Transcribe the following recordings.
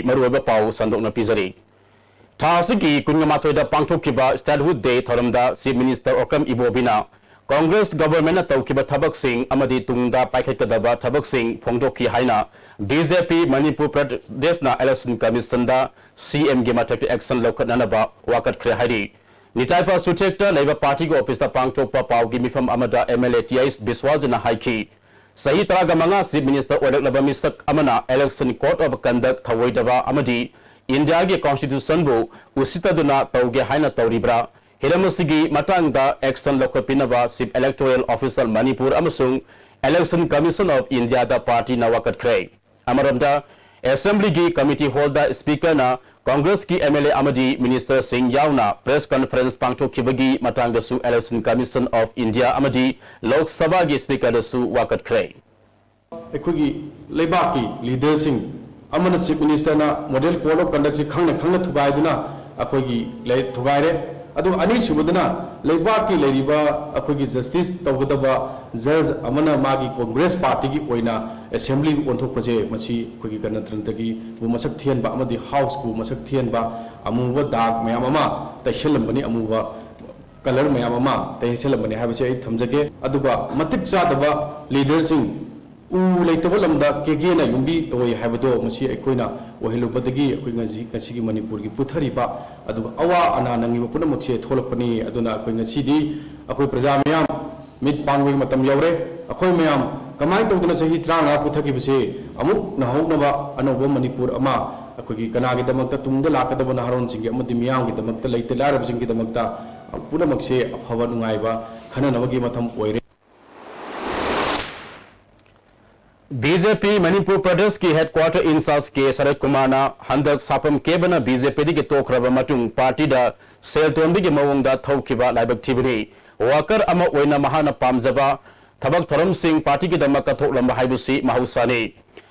मरुब पाव संदोकना पिजरी थासिकी कुंगमाथोइदा पांगथोकिबा स्टेटहुड डे थरमदा चीफ मिनिस्टर ओकम इबोबिना कांग्रेस गवर्नमेंट तौकिबा थबकसिंग अमदी तुंगदा पाइखटकदबा थबकसिंग फोंदोकी हाइना बीजेपी मणिपुर प्रदेशना इलेक्शन कमीशन दा सीएम गे मथक एक्शन लौकतनबा वाकतख्रे हाइरी निताइपा सुथेक्टा लेबा पार्टी के ऑफिस दा पांगथोकपा पावगी मिफम अमदा एमएलए टीआईएस बिस्वाजना हाइखी सही तरह मंगा चीफ मिनिस्टर ओरकलबा मिसक अमना इलेक्शन कोड ऑफ कंडक्ट थवोइदबा अमदी इंडिया के कॉन्स्टिट्यूशन बु उसितदुना तौगे हाइना तौरिब्रा हिरमसिगी मतंगदा एक्शन लौकपिनबा चीफ इलेक्टोरल ऑफिसर मणिपुर अमसुंग इलेक्शन कमीशन ऑफ इंडिया दा पार्टी ना वाकतख्रे अमरमदा असेंबली की कमिटी हॉल दा स्पीकर ना कांग्रेस की एमएलए अमदी मिनिस्टर सिंह यावना प्रेस कॉन्फ्रेंस पांगथोखिबगी मतंगदसु इलेक्शन कमीशन ऑफ इंडिया अमदी लोक सभा की स्पीकर दसु वाकतख्रे अखोगी लेबाकी लीडर सिंह अमन चीफ मिनिस्टर ना मॉडल कोड ऑफ कंडक्ट से खंग खंग थुगाइदुना अखोगी ले थुगाइरे अदु अनी सुबदना लेबाकी लेरिबा अखोगी जस्टिस तौगदबा जज अमना मागी कांग्रेस पार्टी की ओइना असेंबली ओंथोकपजे मछि अखोगी गणतंत्रगी बु मसक थियनबा अमदी हाउस को मसक थियनबा अमुबा दाग मयाम अमा तैशलमबनी अमुबा कलर मयाम अमा तैशलमबनी हाबचे आई थमजगे अदुबा मतिक चादबा लीडर सिंह उ लेतब लमदा केगे ना युंबी ओय हाबदो मसी अखोइना ओहेलुबदगी अखोइ ngasi मणिपुर की पुथरिबा अदु अवा अना नंगी पुनमक्से थोलपनी अदुना अखोइ ngasi अखोइ प्रजा मयाम मिट पांगवे मतम यौरे अखोइ मयाम कमाई तौदना चही 35 पुथकिबसे अमुक नहौनबा अनोबो मणिपुर अमा अखोइ कनागे दमकता तुंगदा लाकदब नहारोन सिंगे अमदि मियाम की दमकता लेते लारब सिंगे दमकता पुनमक्से अफवा नुंगाइबा खननबगी मथम ओइरे बीजेपी मणिपुर प्रदेश की हेडक्वार्टर इंचार्ज के शरद कुमार ना हंदक सापम केबना बीजेपी की तोखरब मटुंग पार्टी दा सेलतोंबी के मवंगदा थौखिबा लाइबक थिबनी वाकर अमा ओइना महाना पामजबा थबक थरम सिंह पार्टी की दमक कथोलंबा हाइबुसी महौसाने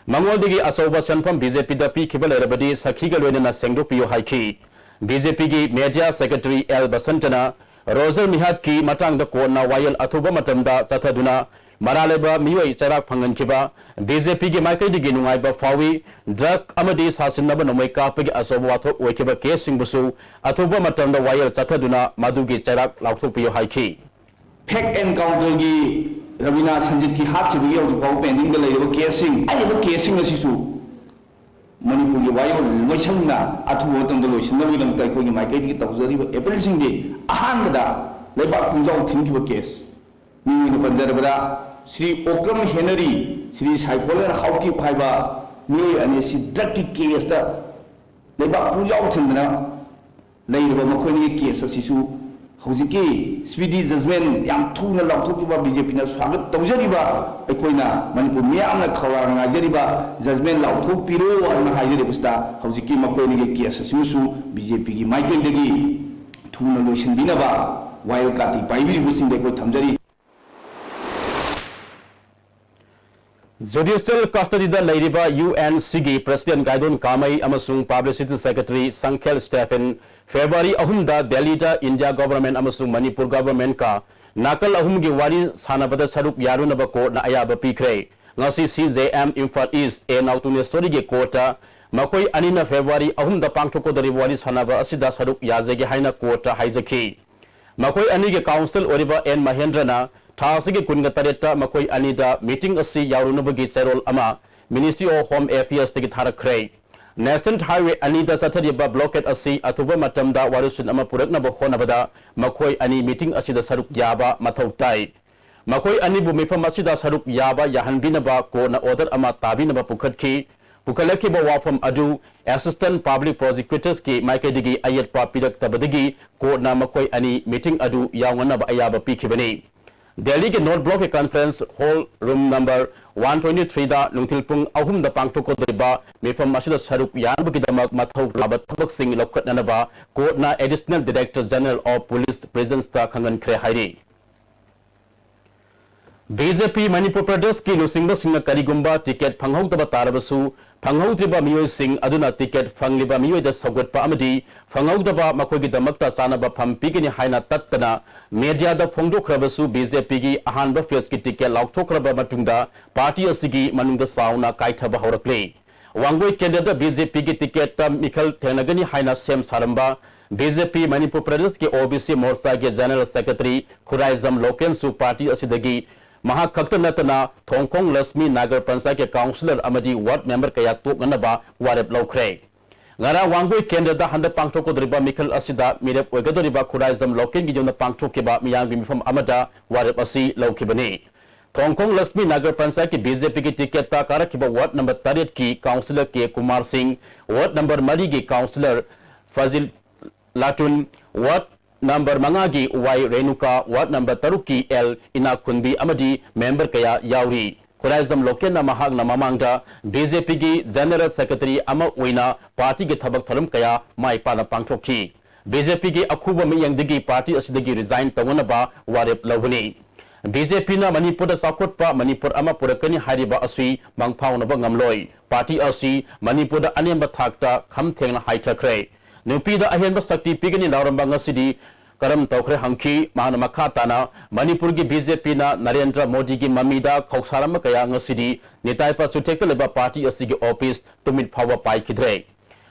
मंगोलदिगी असौबा सनफम बीजेपी दा पीखिबा लेरबदी सखीगा लोइना सेंगदोपियो हाइखी बीजेपी की मीडिया सेक्रेटरी एल बसंतना रोजर मिहात की मतंग दा कोना वायल अथुबा मतमदा चथदुना मरालेबा मियोई चराक फंगनखिबा बीजेपी की माइकैदिगी नुंगाइबा फावी ड्रग अमदी सासिनबा नोमै कापगी असोब वाथोक ओइखिबा केस सिंगबुसु अथुबा मतमदा वायल चथदुना मदुगी चराक लाउथोपियो हाइखी फेक एनकाउंटर की रविना संजित की हाथखिबगी औजपाव पेंडिंग द लेबा केसिंग आइबा केसिंग असिसु मणिपुर की वायल लोइसंना अथुबा तंद लोइसंनबी लमता कोगी माइकैदिगी तौजरिबा एप्रिल सिंगे अहानबदा लेबा खुंजाव थिनखिबा केस मीन पंजरबदा श्री ओक्रम हेनरी श्री साइकोलर हाउकी फाइबा मी अने सी ड्रग की केस दा लेबा पुजाव थिनना लेरबा मखोनी केस असिसु हौजिकी स्पीडी जजमेंट याम थुना लाउथोकिबा बीजेपी ना स्वागत तौजरिबा अखोइना मणिपुर मियामना खवार नाजरिबा जजमेंट लाउथोक पिरो अन हाजरिबस्ता हौजिकी मखोनी के केस असिसु बीजेपी की माइकेलदगी थुना लोइसनबिनबा वाइल काती पाइबिरिबुसिंदे को थमजरी जुडिशियल कस्टडी दा लेरिबा यूएनसी की प्रेसिडेंट गाइडोन कामई अमसुंग publicity secretary Sankhel Stephen February 2 दा दिल्ली दा इंडिया गवर्नमेंट अमसुंग मणिपुर गवर्नमेंट का नाकल अहुम की वारी सानबदा सरुक यारुनबा कोर्ट ना अयाबा पीखरे ngasi CJM इम्फाल ईस्ट ए नाउटुनेश्वरी के कोर्ट मकोई अनिना फेब्रुआरी 2 दा पांगथोकोदरी वारी सानबा असिदा सरुक याजेगे हाइना कोर्ट हाइजखी मकोई अनि के काउंसिल ओरिबा एन महेंद्रना थासिगे कुनगा तरेटा मकोई अनिदा मीटिंग असि यारुनबगी चेरोल अमा मिनिस्ट्री ऑफ होम अफेयर्स तगी थारखरे नेशनल हाईवे अनिदा सथरिबा ब्लॉकेट असि अथुबा मतमदा वारुसिन अमा पुरकनबा होनबदा मकोई अनि मीटिंग असिदा सरुक याबा मथौ ताई मकोई अनिबु मिफम असिदा सरुक याबा याहनबिनबा कोना ऑर्डर अमा ताबिनबा पुखतखी पुखलखिबा वाफम अदु असिस्टेंट पब्लिक प्रोसिक्यूटर्स की माइकेदिगी अयतपा पिरक्तबदगी कोना मकोई अनि मीटिंग अदु यावनबा अयाबा पीखिबनी दिल्ली के नॉर्थ ब्लॉक के कॉन्फ्रेंस हॉल रूम नंबर 123 दा नुंथिलपुंग अहुम दा पांगथोकोदरिबा मिफम मसिदा सरुक यानबगिदमक मथौ लाबा थबक सिंग लौखतनबा कोर्टना additional director general of police presence ता खंगनख्रे हाइरी बीजेपी मणिपुर प्रदेश की लुसिंग सिंह करीगुंबा टिकेट फंगहौदबा तारबसु फंगहौद्रिबा मियोय सिंह अदुना टिकेट फंगलिबा मियोयदा सौगटपा अमदी फंगहौदबा मखोयगिदमक्ता चानबा फम पिगनि हाइना तत्तना मीडियादा फोंदोखरबसु बीजेपी की अहानबा फेज की टिकेट लाउथोखरबा मतुंगदा पार्टी असिगी मनुंगदा साउना काइथबा हौरक्ले Wangoi candidate BJP की टिकट मिखल थेनगनी हाइना सेम सारंबा BJP मणिपुर प्रदेश के OBC मोर्चा के जनरल सेक्रेटरी खुराइजम लोकेन सु पार्टी असिदगी महाखक्त नतना थोंगकोंग लक्ष्मी नागर पंचायत के काउंसिलर अमदी वार्ड मेंबर कया तोकनबा वारेप लौखरे ngara wangoi केंद्र दा हंद पांगथोकदरिबा मिखल असिदा मिरेप ओइगदरिबा खुराइजम लोकेन की जोन पांगथोकेबा मियांग मिफम अमदा वारेप असि लौखिबनी थोंगकोंग लक्ष्मी नगर पंचायत की बीजेपी की टिकट का कारक वार्ड नंबर 13 की काउंसिलर के कुमार सिंह वार्ड नंबर 4 की काउंसिलर फजिल लाटुन वार्ड नंबर 5 की वाई रेणुका वार्ड नंबर 3 की एल इना खुनबी अमदी मेंबर कया यावरी खुराइजम लोकेन महाग नमामांगदा बीजेपी की जनरल सेक्रेटरी अमा ओइना पार्टी के थबक थरम कया माइपाना पांगथोखी बीजेपी की अखुब मियंगदगी पार्टी असिदगी रिजाइन तवनबा वारेप लवनी BJP na Manipur da sakotpa Manipur ama purakani hariba asui mangphaunaba ngamloi party asi Manipur da anemba thakta khamthengna haithakre nupi da ahenba sakti pigani lauramba ngasidi karam tawkhre hangki mahana makhatana Manipur gi BJP na Narendra Modi gi mamida khawsarama kaya ngasidi nitaipa chutekta leba party asi gi office tumit phawa pai khidre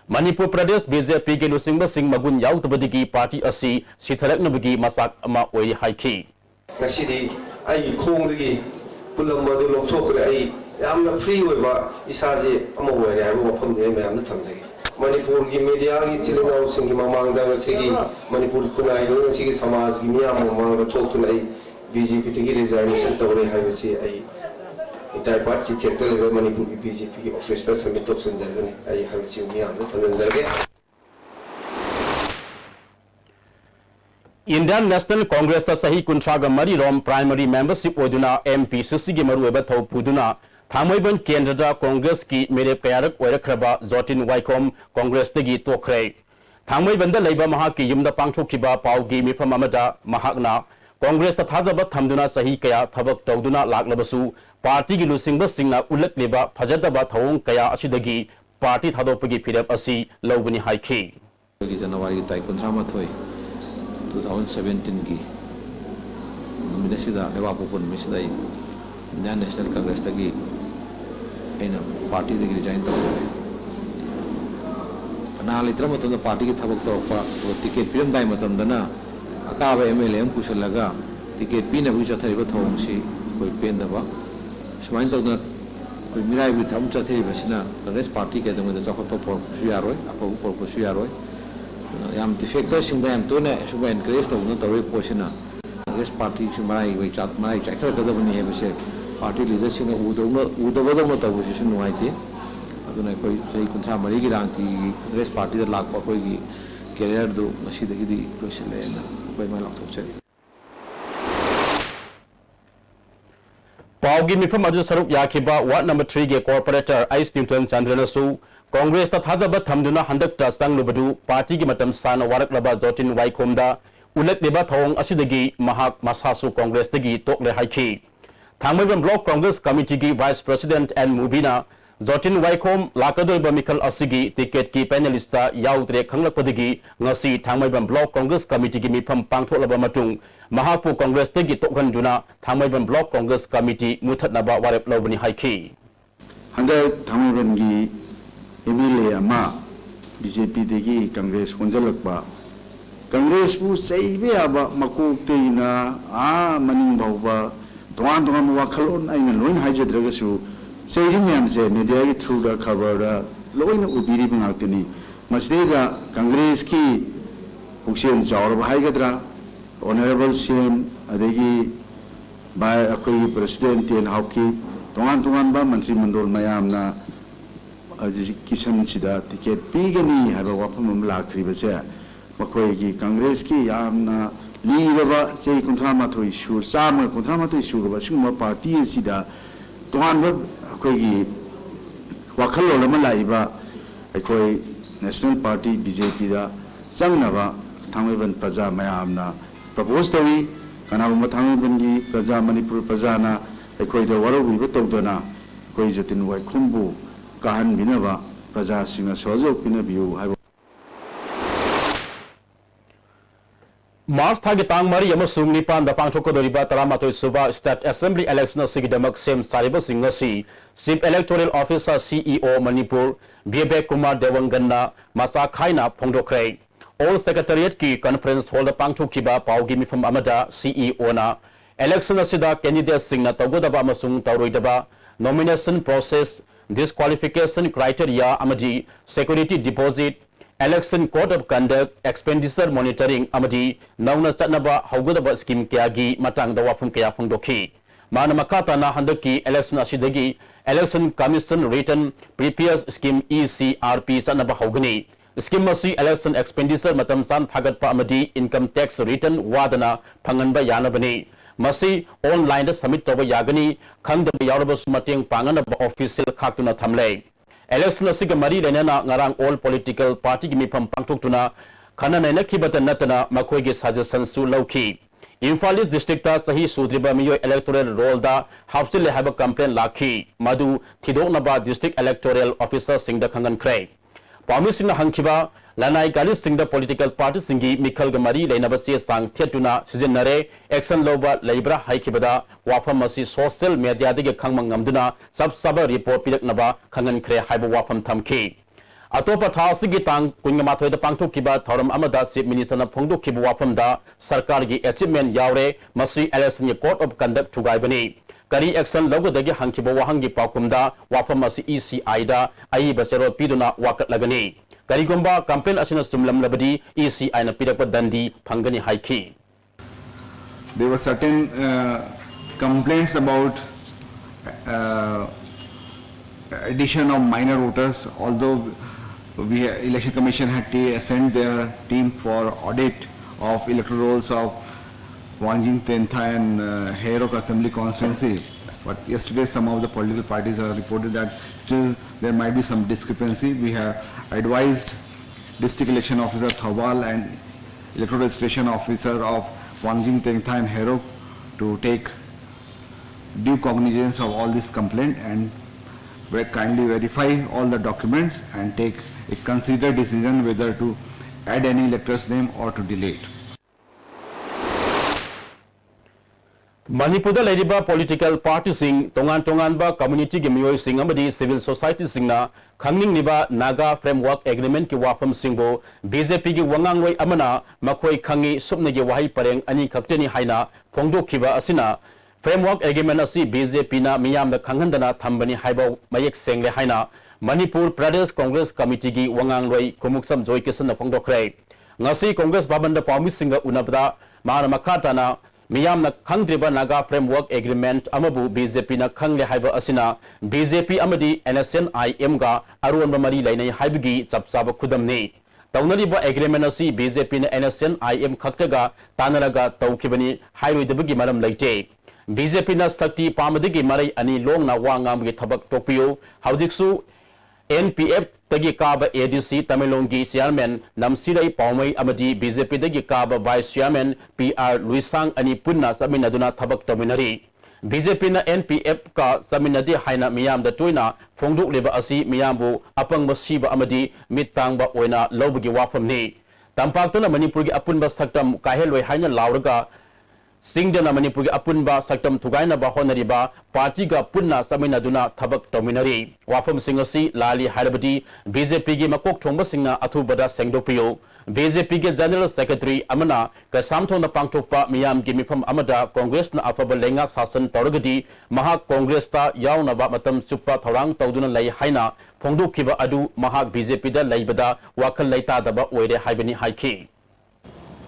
Manipur Pradesh BJP gi lusingba sing magun yautbadigi party asi sitharaknabagi masak ama oi haiki ngasi ai khongdagi pulamadu lokthokre ai yamna free oiba isaje ama oire ai wafam ne mayamna thamjagi Manipur gi media gi chilinaw singi mamangda ngasigi Manipur kunai ngasigi samaj gi miyam mamangda thoktun ai BJP tigi resignation tawre haibasi ai itai part chi tekle Manipur gi BJP gi office ta submit option jargani ai haibasi miyamna thamjagi Indian National Congress ta sahi kuntraga mari rom primary membership oduna MP sisi gi maru eba thau puduna thamoiban kendra da Congress ki mere payarak oirakraba Zotin Waikom Congress tegi tokre thamoiban da leiba maha ki yumda pangthokhiba paugi mifam amada mahakna Congress ta thajaba thamduna sahi kaya thabak tawduna laklabasu party gi lusingba singna ulak leba phajadaba thawong kaya asidagi party thadopagi phirap asi lawbani haiki January tai 2017 की मिनिसिदा एवा पुपन मिसिदा Indian national Congress तगी एना party दगी resign तौरे अनाल इतर मतम party की थबक तौरपा ticket पिरम दाई मतम दना अकाब MLA M पुशलगा ticket पीना भी चथरिबा थौंसी कोई पेंदबा सुमाइन तौदना कोई मिराई भी थम चथरिबसिना कांग्रेस पार्टी के दमदा चखतो पोरसु यारोय अपो पोरसु यारोय yam defector sing dam to na suba encourage to no tawai posina this party sumarai we chat mai chakra kada bani he bise party leadership no udo mo tawu su no aite aduna koi sei kuntra mari gi rang ti this party da lak koi gi career do masi da gi di question le na koi ma lak thok chai paugi mifam aju saruk yakhiba ward number 3 ge corporator Ice Newton Chandrana su Congress ta thadaba thamduna handak ta sanglubadu party gi matam sana warak laba Zotin Waikomda ulak leba thong asidagi mahak masasu Congress tagi tokle haiki thangmaiban block Congress committee gi vice president and mubina Zotin Waikom lakadoiba mikal asigi ticket ki panelist ta yautre khanglakpadagi ngasi thangmaiban block Congress committee gi mifam pangtholaba matung mahapu Congress tagi tokhanjuna thangmaiban block Congress committee muthatnaba warep lobani haiki handak thangmaiban gi MLA ama BJP degi Congress honjalakba Congress bu seibe aba makuk teina maning bauba dongan wakhalon aina loin haijadraga su seirim yam se media gi through da cover da loin ubiri bangakni masdega Congress ki huksen chawr ba haigadra honorable CM adegi by akoi president and hauki dongan ba mantri mandol mayamna किसान सिदा ticket पीगनी हाबा वाफम लाख्रिबसे मखोयगी कांग्रेस की यामना लीरबा से कुंथामाथोय सुर साम कुंथामाथोय सुरबा सिंगमा party सिदा तोहानबा अखोयगी वाखलोलमा Laiba अखोय national party BJP दा संगनबा थांगबन प्रजा मयामना प्रपोज तवी कनाबा थांगबनगी प्रजा मणिपुर प्रजाना अखोय दा वरोबिबा तौदना अखोय Jatin वाइखुंबु kahan binaba praja singa sojok pinabiu haibo March thagi tang mari amasung nipan da pangthokkodoriba 13 suba State Assembly election sigidamak sem sariba singasi Chief Electoral Officer CEO Manipur Biebe Kumar Dewanganna masa khaina phongdokre All Secretariat ki conference hall da pangthokkiba paugi mifam amada CEO na election asida candidates singna tawgodaba amasung tawroidaba nomination process disqualification criteria amadi security deposit Election Code of Conduct, Expenditure Monitoring, Amadi, Nauna Statnaba, Haugodaba Scheme Kiagi, Matang, the Wafum Kia Fundoki. Manamakata na Handaki, Election Ashidagi, Election Commission Written, Previous Scheme ECRP Sanaba Haugani. Scheme Masi, Election Expenditure Matam San Pagat Amadi, Income Tax Written, Wadana, Panganba Yanabani. Masi, online submit over Yagani, Kang the Yarabas Mating Panganaba Official Kakuna Tamle. Election asiga mari lenana ngarang all political party gi mifam pangthuktuna khana naina khibata natana makoi gi suggestion su lauki Imphal district ta sahi sudriba miyo electoral roll da hapsil haba complaint lakhi madu thidoknaba district electoral officer singda khangan krai pami singna hangkhiba lanai gali singda political party singi mikhal ga mari leinaba se sang thetuna sijenare action loba leibra haikibada wafam masi social media dige khangmang ngamduna sab report piraknaba khangan khre haiba wafam thamki atopa thasigi tang kuingama thoida pangthokkiba thoram amada chief minister na phongdokkiba wafam da sarkar gi achievement yaure masi election code of conduct thugaibani kari action logodagi hangkiba wahangi pakumda wafam masi ECI da ai bacharo piduna wakat lagani Karigomba campaign asinas tumlam labadi ECI na pirakpa dandi phangani haiki. There were certain complaints about addition of minor voters, although election commission had sent their team for audit of electoral rolls of Wangjing, Tentha and Herok Assembly constituency. But yesterday some of the political parties have reported that still there might be some discrepancy. We have advised District Election Officer Thawal and Electoral Registration Officer of Wangjing, Tengtha and Herok to take due cognizance of all this complaint and kindly verify all the documents and take a considered decision whether to add any elector's name or to delete. Manipur da leriba political party sing tongan ba community gi miyoi sing amadi civil society singna khangning niba naga framework agreement ki wafam singbo BJP gi wangangoi amana makoi khangi supne gi wahai pareng ani khakteni haina phongdokkiba asina framework agreement asi BJP na miyam da khanghandana thambani haiba mayek sengle haina Manipur Pradesh Congress Committee gi wangangloi kumuksam joy kisan na phongdokre ngasi Congress babanda pawmi singa unabda mana makata na Miyam na khangdriba naga framework agreement amabu BJP na khangle haiba asina BJP amadi NSNIM ga aruanba mari lainai haibigi chapchaba khudamni taunariba agreement asi BJP na NSNIM khaktaga tanaraga tawkhibani hairoidabagi maram laite BJP na sakti pamadigi marai ani longna wangamgi thabak tokpiyo haujiksu NPF tagi kaba ADC Tamilongi Chairman Namsirai Paumai amadi BJP tagi kaba Vice Chairman PR Luisang ani punna saminaduna thabak tominari BJP na NPF ka saminadi haina miyam da toina phongduk leba asi miyambu apang masiba amadi mitangba oina lobagi wafamni tampaktuna Manipur gi apunba saktam kaheloi haina lauraga Singdana Manipur apunba saktam thugaina ba honariba party ga punna saminaduna thabak tominari wafam singasi lali harabadi BJP gi makok thongba singna athubada sengdopiyo BJP ge General Secretary amana ka samthona pangthokpa miyam gi mifam amada Congress na afaba lengak sasan toragadi maha Congress ta yauna ba matam chuppa thorang tawduna lai haina phongdokkiba adu maha BJP da laibada wakal laita daba oire haibani haiki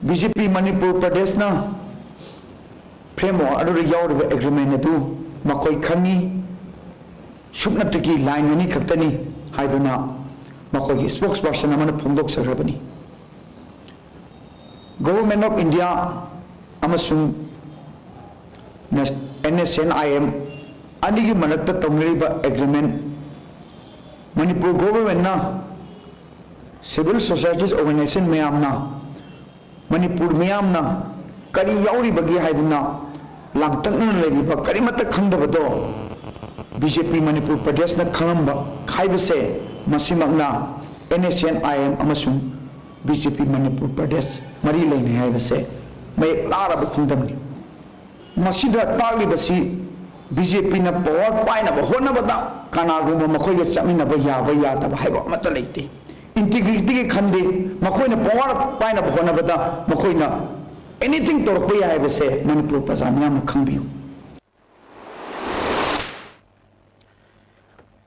BJP Manipur Pradesh na framework adu yauriba agreement adu makoi khangi supnataki line ani khaktani haiduna makoi gi spokesperson amana phongdok sarabani Government of India amasung NSNIM anigi manakta tamriba agreement Manipur government na civil societies organization mayamna Manipur mayamna kari yauri bagi haiduna langtakna lebiba kari mata khangdabado BJP Manipur Pradesh na khangamba khaibase masimakna NSNIM amasung BJP Manipur Pradesh mari leine haibase mayek laraba khungdamni masida taglibasi BJP na power paina ba honabada kanagumba makhoi ga chamina ba ya ba haiba amata leite integrity ke khande makhoi na power paina ba honabada makhoi na anything torpe ya haiba se Manipur prasanya na khangbiu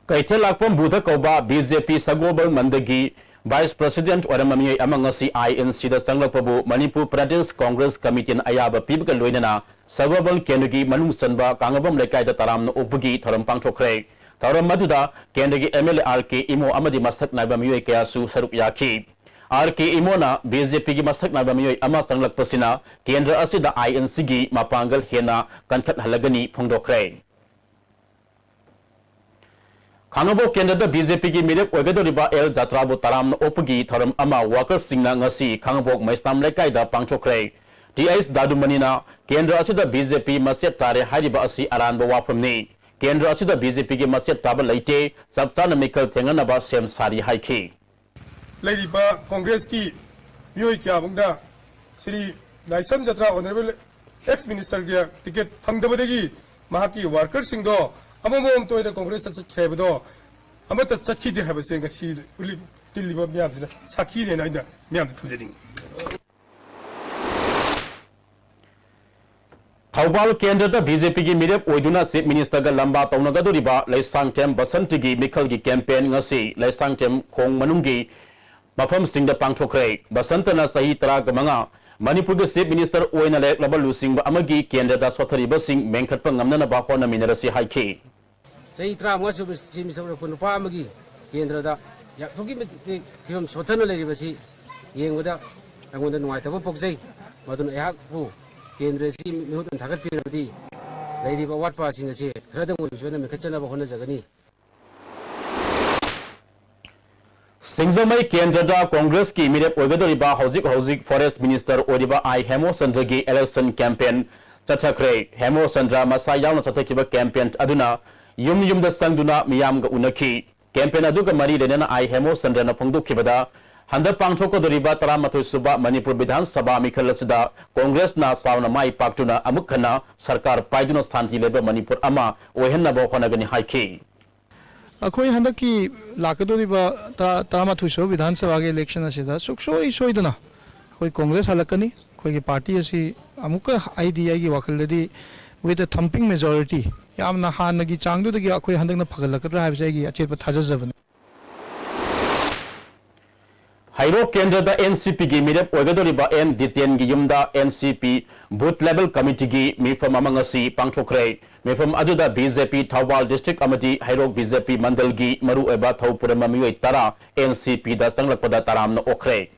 Kaithel lakpam budha koba BJP Sagobal Mandagi Vice President Oramami amangasi INC da sanglakpabu Manipur Pradesh Congress Committee ayaba pibga loinana Sagobal Kendagi Manung Sanba Kangabam Lekai da Taram Ubugi Tharam Pangchokre Tharam Maduda Kendagi MLA RK Imo Amadi Masak Naiba Miyoi Kayasu Saruk Yaki RK Imo na BJP gi Masak Naiba Miyoi ama sanglakpasina Kendra asida INC gi mapangal hena Kankat Halagani Phongdokre Khanabo Kendra BJP ki mirep oigedoriba El Jatrabu Taram Opagi Tharam Ama Workers Singna ngasi Khangabok Maistam Lekai da Pangchokre TS Dadumanina Kendra asida BJP Maset Tare Hariba asi Aranba Wafamni Kendra asida BJP ki Maset Taba Leite Sabtana Mikal Tenganaba Sem Sari Haiki Ladiba Congress ki Miyoi Kya Bungda Sri Naisam Jatra Honorable Ex-Minister Gya Ticket Phangdabadagi Mahaki Workers Singdo Amamom to the Congress Kebdo Amata Saki de have a saying a seed Tiliba Miam Saki and I Miam Tuzening. Thawbal Kendra da BJP gi mirep oiduna Chief Minister ga lamba taunagadoriba Laisangtem Basantigi Mikhal gi campaign ngasi Laisangtem Khong Manungi Mafam Singda Pangchokre Basantana Sahi Tara Gamanga Manipur ga Chief Minister oina lek labal lusing ba amagi Kendra da Swathari Basing Mengkhat pa ngamna ba hona minarasi haiki Say Tram was seems of Punupamagi, Kendra, Yakuki, him Sotana Lady, Yang without, I wouldn't know what I would say, but on a who, Kendra seemed not in Takat Piradi, Lady of what passing a say, Radam was when a kitchen of Honazagani. Singzamai Kendra Congress ki mirep oigedoriba Housing Forest Minister Oriba I Hemo Sandragi election campaign Chathakre Hemo Sandra Masayana Satakiba campaign Aduna Yum the Sangduna Miyamga Unaki campaign Aduka Mari Denana I Hemo Sandana Pongdu Kibada Handa Pangchoko the Riba Taramatu Suba Manipur Bidhan Sabha Mikalasida Congress na Sauna Mai Paktuna Amukana Sarkar Paiduna Santi Leba Manipur Ama Ohenna Bohanagani Haiki अखोई हंदक की लाकदोरिबा तामाथुसो विधानसभा के election असिदा सुखसोई सोइदना कोई कांग्रेस हलकनी कोई की party असी अमुक IDI की वखलदि with a thumping majority यामना हानगी चांगदुदगी अखोई हंदकना फगलकद्रा हाबसेगी अचेप थाजजबन Hairo Kendra da NCP gi mirep oigedoriba N Diten gi yumda NCP Booth Level Committee gi mifam amangasi pangchokre mifam aduda BJP Thawbal District Amadi Hairo BJP Mandal gi maru eba Thawpurama miyoi tara NCP da sanglakpada taramna okre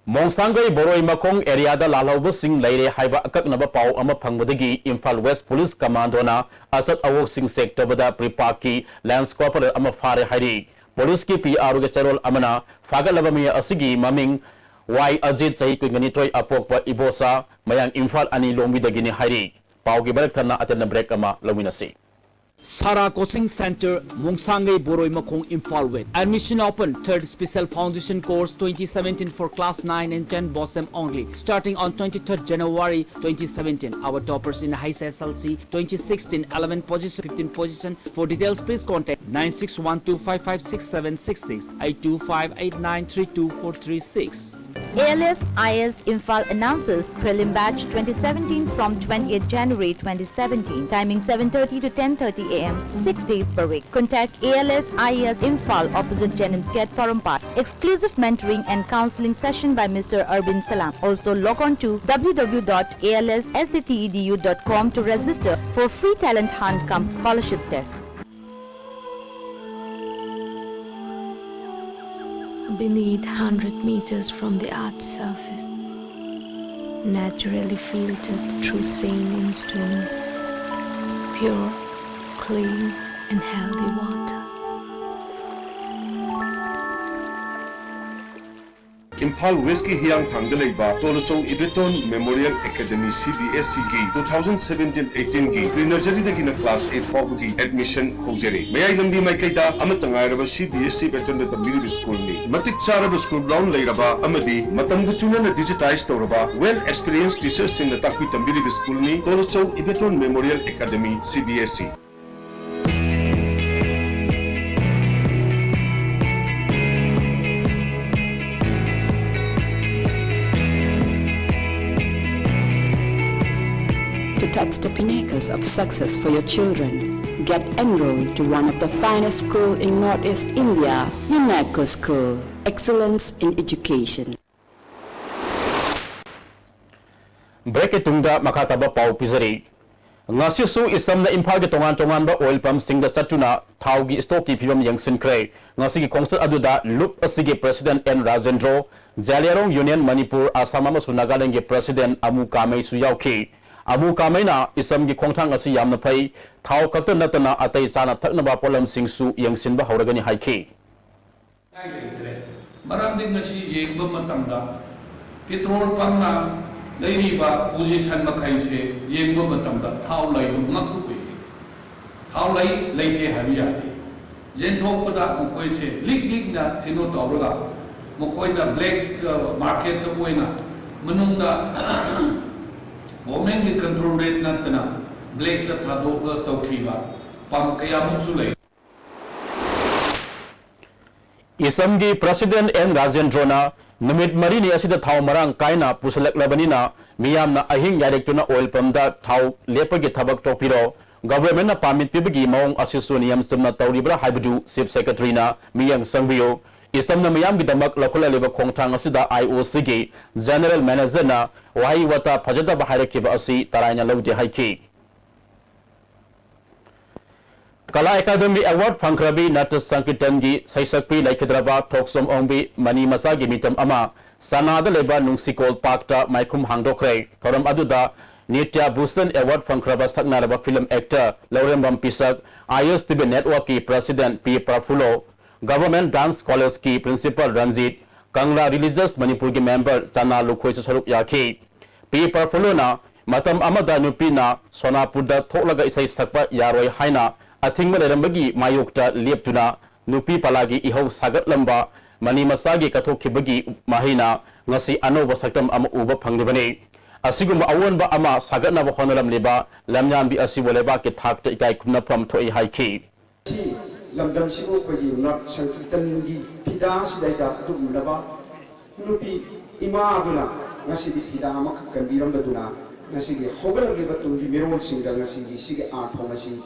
Mongsangai Boroi Makong area da lalauba sing leire haiba akaknaba pau ama phangbadagi Imphal West Police Commando na Asat Awok Sing sector bada Pripaki Lance Corporal ama fare hari Police ki PR ga charol amana fagalabami asigi maming Y Ajit sahi kwingani toy apokpa ibosa mayang Imphal ani lombi dagini hari pau gi barak thana aten break ama lawinasi Sara Coaching Center, Mongsangai Boroi Makong Imphal West. Admission open, 3rd Special Foundation Course 2017 for Class 9 and 10 BOSM only. Starting on 23rd January 2017. Our toppers in high SLC 2016, 11 position, 15 position. For details, please contact 9612556766, 82589324336. ALS IS Imphal announces Prelim Batch 2017 from 28th January 2017. Timing 7:30 to 10:30 a.m. 6 days per week. Contact ALS IS Imphal opposite Jennings Gate, Porumpat. Exclusive mentoring and counseling session by Mr. Arvind Salam. Also log on to www.alssetedu.com to register for free talent hunt cum scholarship test. Beneath 100 meters from the Earth's surface, naturally filtered through saline stones, pure, clean and healthy water. Imphal West ki hiyang thangda leiba Tolachong Ibeton Memorial Academy CBSE ki 2017-18 ki pre-nursery dagi na class 8 fawba ki admission hojare. Mayay lambi may kaida amatangay raba CBSE Ibeton na tamili school ni. Matik charaba school ground leiraba amadi matam guchuna na digitize tawraba well experienced teachers sing na takwi tamili school ni Tolachong Ibeton Memorial Academy CBSE. To touch the pinnacles of success for your children, get enrolled to one of the finest schools in Northeast India, UNESCO School. Excellence in education. Break tungda makataba pau pizari. Ngasi su isam na Imphal ke tongan ba oil pump sing da satuna thau gi stock ki phibam yangsin kre. Ngasi ki concert aduda loop asige President N Rajendro, Jaliarong Union Manipur Assam ma Nagaland ge President Amu Kamei su yauki. Amu Kamei na isam gi khongthang asi yamna phai thau kakta natana atai sana thakna ba polam sing su yangsin ba hauragani haiki. Maramding ngasi yengba matamda petrol pump na leiriba position makaise yengba matamda thau lai ngaktu pe thau lai leite habiya yen thokpada mokoi se lik na thino tawraga mokoi na black market to koina manungda government ki control rate na tana black ta thado tawkhiba pump kaya muksu lai Isamgi President N Rajendro na numit marini asida thau marang kaina pusalak labanina miyam na ahing yarektuna oil pumda thau lepagi thabak topiro government na permit pibagi maung asisu niyam sumna tawribra haibdu Chief Secretary na miyang sangbiyo isam na miyam gi damak lakula leba khongthang asida IOC gi General Manager na wahi wata phajada bahairekiba asi taraina lawde haiki Kala Academy Award Fankrabi Nata Sankritangi Saisakpi Laikhadraba Thoksom Ongbi Mani Masagi Mitam Ama Sanada Leba Nungsikol Pakta Maikum Hangdokre Thoram Aduda Nitya Bhusan Award Fankraba Saknaraba Film Actor Laurembam Pisak IS TV Network ki President P. Prafulo Government Dance College ki Principal Ranjit Kangla Religious Manipur ki Member Sana Lukhoi Saruk Yaki P. Prafulo na Matam Amada Nupina Sonapurda Thoklaga Isai Sakpa Yaroi Haina Athing Malerambagi Mayukta Leptuna Nupi Palagi Iho Sagat Lamba Mani Masagi Katokibagi Mahina Ngasi Ano Wasaktam Ama Uba Panglibane Asigum Awan Ba Ama Sagat Naba Honoram Liba Lamyan Bi Asiwaleba Ki Thakta Ikai Kumnapram Toi Haiki Lamdam Sibu Kogi Not Sankritan Gi Pida Sidaida Dumlaba Nupi Ima Aduna Ngasi Pida Amak Kambiram Baduna Ngasi Hogal Gibatum Gi Mirol Singa Ngasi Sige Art Homasi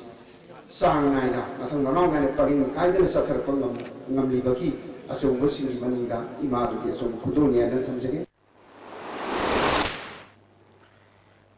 Sang Naina, Mathang Nanong and Paring Kaiden Satar Pangam Namli Baki, as a Washing Manida, Imadu, so Kudunia and Tamjaki.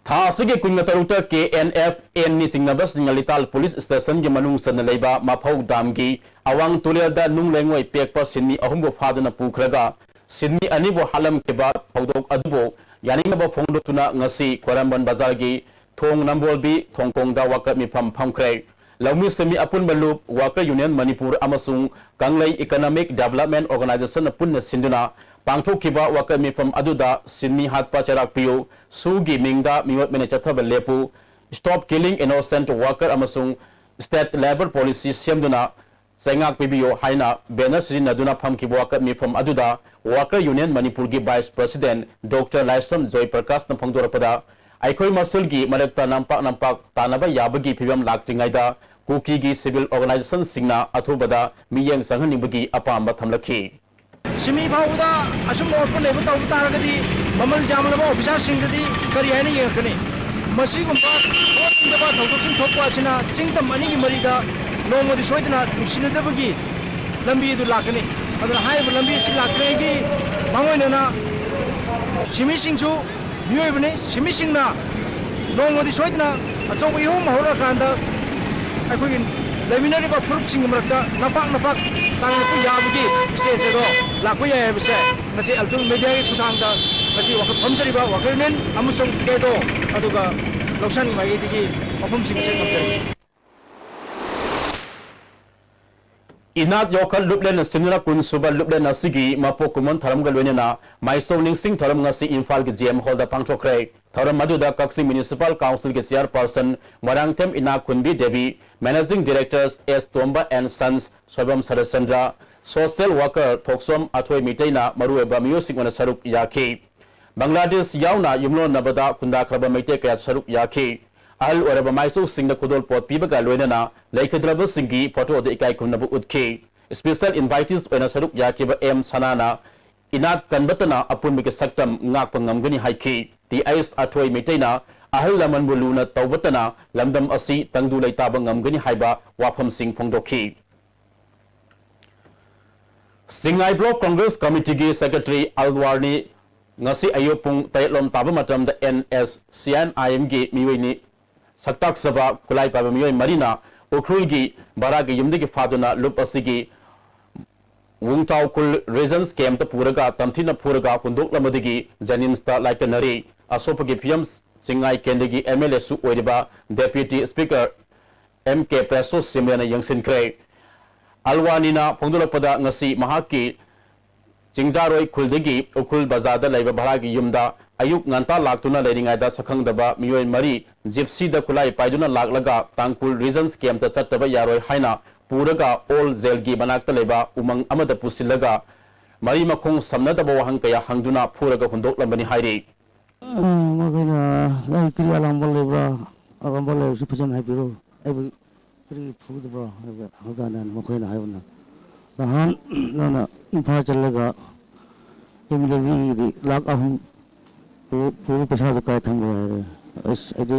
Thasige Kunataruta KNF N Singnabas Nalital Police Station Gemanung Sanaleba, Mapau Damgi, Awang Tulada Nung Langway Pekpa Sydney Ahumbo Fadana Pukraga, Sydney Anibo Halam Keba, Podok Adubo, Yaningaba Fondotuna Ngasi, Koramban Bazagi, Tong Nambolbi, Tong Kongda Waka Mipam Pamkre. Laumi Semi Apun Malup, Worker Union Manipur Amasung, Kanglai Economic Development Organization Pun Sinduna, Pangto Kiba Worker Mi from Aduda, Sydney Hatpa Charak Pio, Sugi Mingda, Miwat Minachata Lepu, Stop Killing Innocent Worker Amasung, State Labor Policy Siamduna, Sengak Pibio Haina, Banner Naduna Pamki Worker Mi from Aduda, Worker Union Manipur Vice President, Dr. Lyston Joy Perkas Nampangdorapada, Aikoi Masulgi Marekta Nampak Tanaba Yabagi Pibam Laktingaida, Kuki gi civil organization singna athubada miyeng sanghanibagi apamba thamlaki Simi Pauda Asum Open Level of Targadi Mamal Jamalabo Officer Singadi Kariani Yakani Masigumba the Bath of Topasina Singta Mani Marida no more the Soitana Sinadabagi Lambi du Lakani and the high Lambi Silakregi Mamoina Simi Singsu New Evening Simi Singna no more the Soitana a Toby home Horakanda I couldn't let me know about proofs in America, Napak, Yabagi, says it all. Lakuya ever said, Nasi Altum Media Kutanga, Nasi Wakamjariba, Wakanen, Amusum Kedo, Aduga, Losan Mayeti, Opum Sing. Inat Yokal Luplen Sinira Kun Suba Luplen Asigi, Mapokumon Taramgal Wenena, my soning sing Taram Nasi Infal GM Holder Pangchokre, Taram Maduda Kaksi Municipal Council Gesiar Person, Marangtem Ina Kunbi Devi, Managing Directors S. Tomba and Sons, Swabam Sarasandra, Social Worker Toksom Atwe Mitena, Marueba Music on a Saruk Yaki. Bangladesh Yauna Yumno Nabada Kunda Kraba Miteka at Saruk Yaki. Al or Maiso sing the Kudol Port Pibaga Luenana, Lake Drabble Singi, Poto de Ikai Kunabu Udke. Special invitees when a Saruk Yakiba M. Sanana, Inat Kanbatana, Apumika Saktam, Nakpangamguni Haiki, the Ice Atway Mitena, Ahal Laman Buluna, Taubatana, Lamdam Asi, Tangdulay Tabangamguni Haiba, Wafam Sing Pongdoki. Singai Block Congress Committee Secretary Alwarni, Nasi Ayopung, Taitlom Tabamatam, the NSCN IMG, Miwini. Saktak Saba, Kulai Pabamiyo Marina, Ukrulgi, Baragi Yumdiki Faduna, Lupasigi, Wungtau Kul Reasons came to Puraga, Tamtina Puraga, Kunduk Lamadigi, Janimsta like a Nari, Asopagi Piums, Singai Kendigi, MLS Su Oediba, Deputy Speaker MK Preso Simena Yangsin Kray, Alwanina, Pundulapada Nasi Mahaki, Jingjaroi Kuldigi, Ukul Bazada, Laiba Baragi Yumda, Ayuk Nanta Laktuna Ledingaida Sakang Daba, Mio Mari, Gypsy the Kulai Paiduna Laglaga, Tangkul Reasons came to Sataba Yaroi Haina, Puraga, All Zelgi Banakta Leba, Umang Amada Pusilaga, Mari Makung Samnadabo Hankaya Hangduna, Puraga Hundok Lambani Hairi. Magana, like Kialamba Libra, Arambala, Superjan Habiro, every food bra, Hagan and Mokana Havana. The Han, Nana, Imparalega, Emily, Lag of पूरे पेशा तो कहते हैं इस ऐसे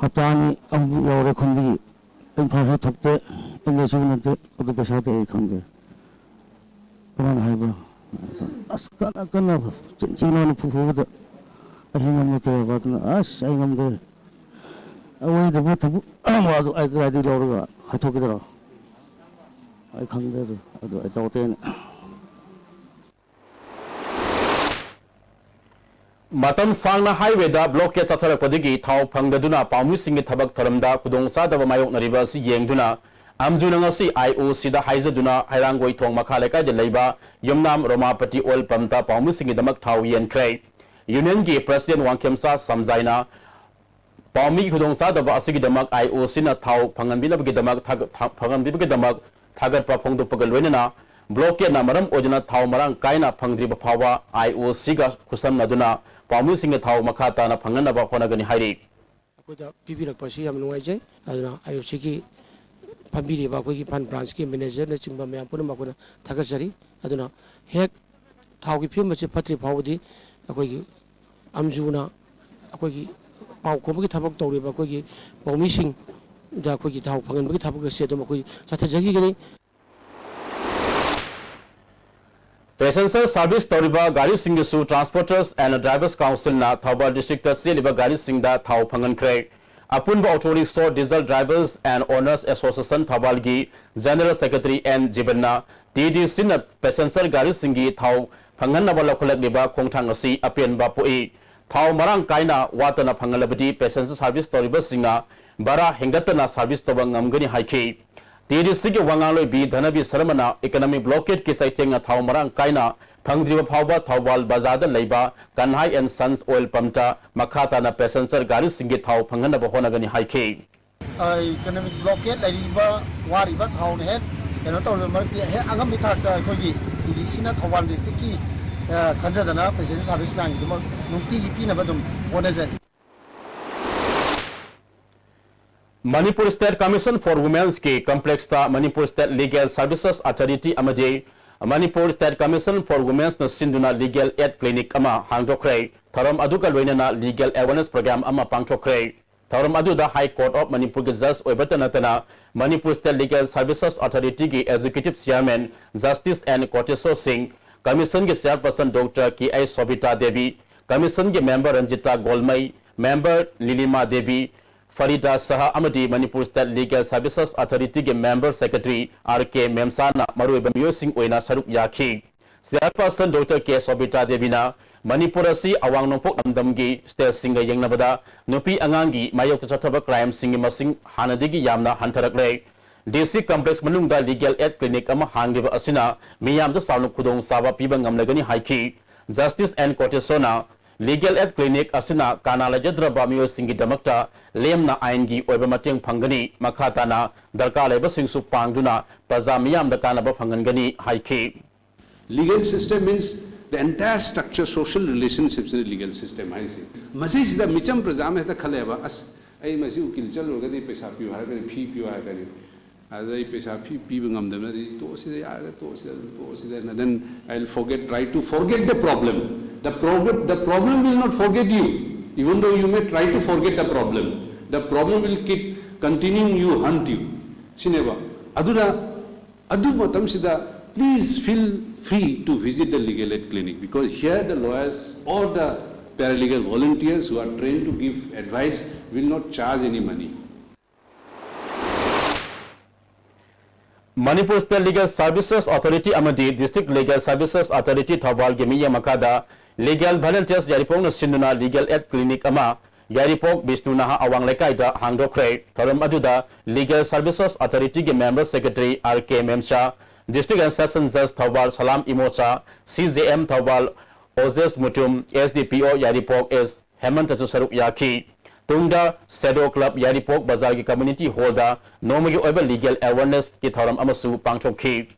हफ्तानी अब लोरे खुंदी इन fast थकते इन देशों में तो उधर पेशा तो एक होंगे कौन है वो अस्कना करना चीनों ने फूफू तो अहिंग हम तो बात ना आश अहिंग हम तो वही तो वो वो तो एक राती लोरे का हाथों की तरह एक होंगे तो होते हैं Matam Sangna Highway da blockade Satharapadigi, Tau Pangduna, Pamusing Tabak Taramda, Kudongsa the Mayok Naribas, Yengduna, Amzunangasi, IOC the Haizaduna, Hirangway Tong Makaleka de Leba, Yumnam Romapati Oil Pamta, Pamusing the Maktau Yen Kray, Union Gay President Wankemsa, Samzaina, Paumi Kudongsa the Basigi Damak, IOC na Tau Pangambina Gidamak, Pangambidamak, Tagat Papong Pagalwena, blockade Namaram Ojana Tau Marang Kaina Pangdriba Power, IOC Kusam Naduna. Pamusing a Tau Makata na Pangana Bakonagani Hari. Pipi Pasi Amnuaje, Ayosiki, Pambiri Bakoki Pan Bransky, Manager, Chimba Makuna, Takasari, Aduna, Heck, Tauki Pimachi Patri Pawdi, Akogi, Amjuna, Akogi, Paukoki Tabak Tori Bakogi, Pomishing, the Kogi Tau Pangan Tabuka Sedomaki, Satajagi. Passenger Service Toriba Gari Singisu Transporters and Drivers Council na Thaba District Seliba Gari Singda Thau Pangan Kray. Apunba Auto Store Diesel Drivers and Owners Association Thabalgi General Secretary N. Jibanna TD Sinna Passenger Gari Singi Thau Pangan Nabala Kolakdiba Kongtangasi Apian Bapui Thau Marang Kaina Watana Pangalabadi Passenger Service Toriba Singa Bara Hingatana Service Tobangam Haiki. TD Sigi Wangaloi B Dhanabi Saramana Economic Blockade Kisaiting Thau Marang Kaina Pangdriba Pauba Thawal Bazada Leba Kanhai and Sons Oil Pamta Makata na Passenger Gari Singi Thau Pangana Bahonagani Haiki. Economic blockade Laiba Wariba Town Head and not only Agamita Kogi, the Sina Kawan District, Kanjadana, Passenger Service Bank, Nukti Pinabadum, what is it? Manipur State Commission for Women's Ki Complex ta Manipur State Legal Services Authority Amade Manipur State Commission for Women's na Sinduna Legal Aid Clinic ama hangdokray Tharam aduka loinana Legal Awareness Program ama pangtokray Tharam adu the High Court of Manipur Gazas oibatanatana Manipur State Legal Services Authority ki Executive Chairman Justice and Koteso Singh Commission ke Chairperson Dr. K.I. Sobita Devi Commission ke Member Ranjita Golmai Member Lilima Devi Farida Saha Amadi Manipur State Legal Services Authority ke Member Secretary R.K. Memsana Maru Bamyo Singh Oina Saruk Yaki Chairperson Dr. K. Sobita Devina Manipur si awang nongpok amdamgi State Singa Yangnabada Nupi Angangi Mayok Chataba Crime Singi Masing Hanadigi Yamna Hantarakre DC complex manungda legal aid clinic ama hangiba asina miyam da saunu khudong sawa piba ngamlagani haiki Justice and Cortisona legal aid clinic asina kanala jadraba miyo singi damakta lemna aingi oiba mateng phangani makhatana darka leba singsu pangduna paza miyam da kanaba phangangani haiki. Legal system means the entire structure, social relationships in the legal system. I see. Masih the micham prajam hai ta khaleba as ai masih ukil chal hoga ni paisa piu har kani fee piu har kani adai paisa fee bangam dem na to si and then I'll try to forget the problem. The problem will not forget you, even though you may try to forget the problem will keep continuing you, hunt you. Sineba aduna adu matam sida please feel free to visit the legal aid clinic, because here the lawyers or the paralegal volunteers who are trained to give advice will not charge any money. Manipur State Legal Services Authority amadi District Legal Services Authority Thawal Gemiya Makada Legal Volunteers Yaripong na sinuna Legal Aid Clinic ama Yaripok Bishtunaha Awang Lekaida Hangdokre Tharam aduda Legal Services Authority ge Member Secretary RK Memsha District and Session Judge Thawal Salam Imocha CJM Thawal Ozes Mutum SDPO Yaripok S Hemanta Saruk Yaki Tungda Sedo Club Yaripok Bazar ki Community Holder Nomagi Oiba Legal Awareness ki Tharam Amasu Pangchokhi.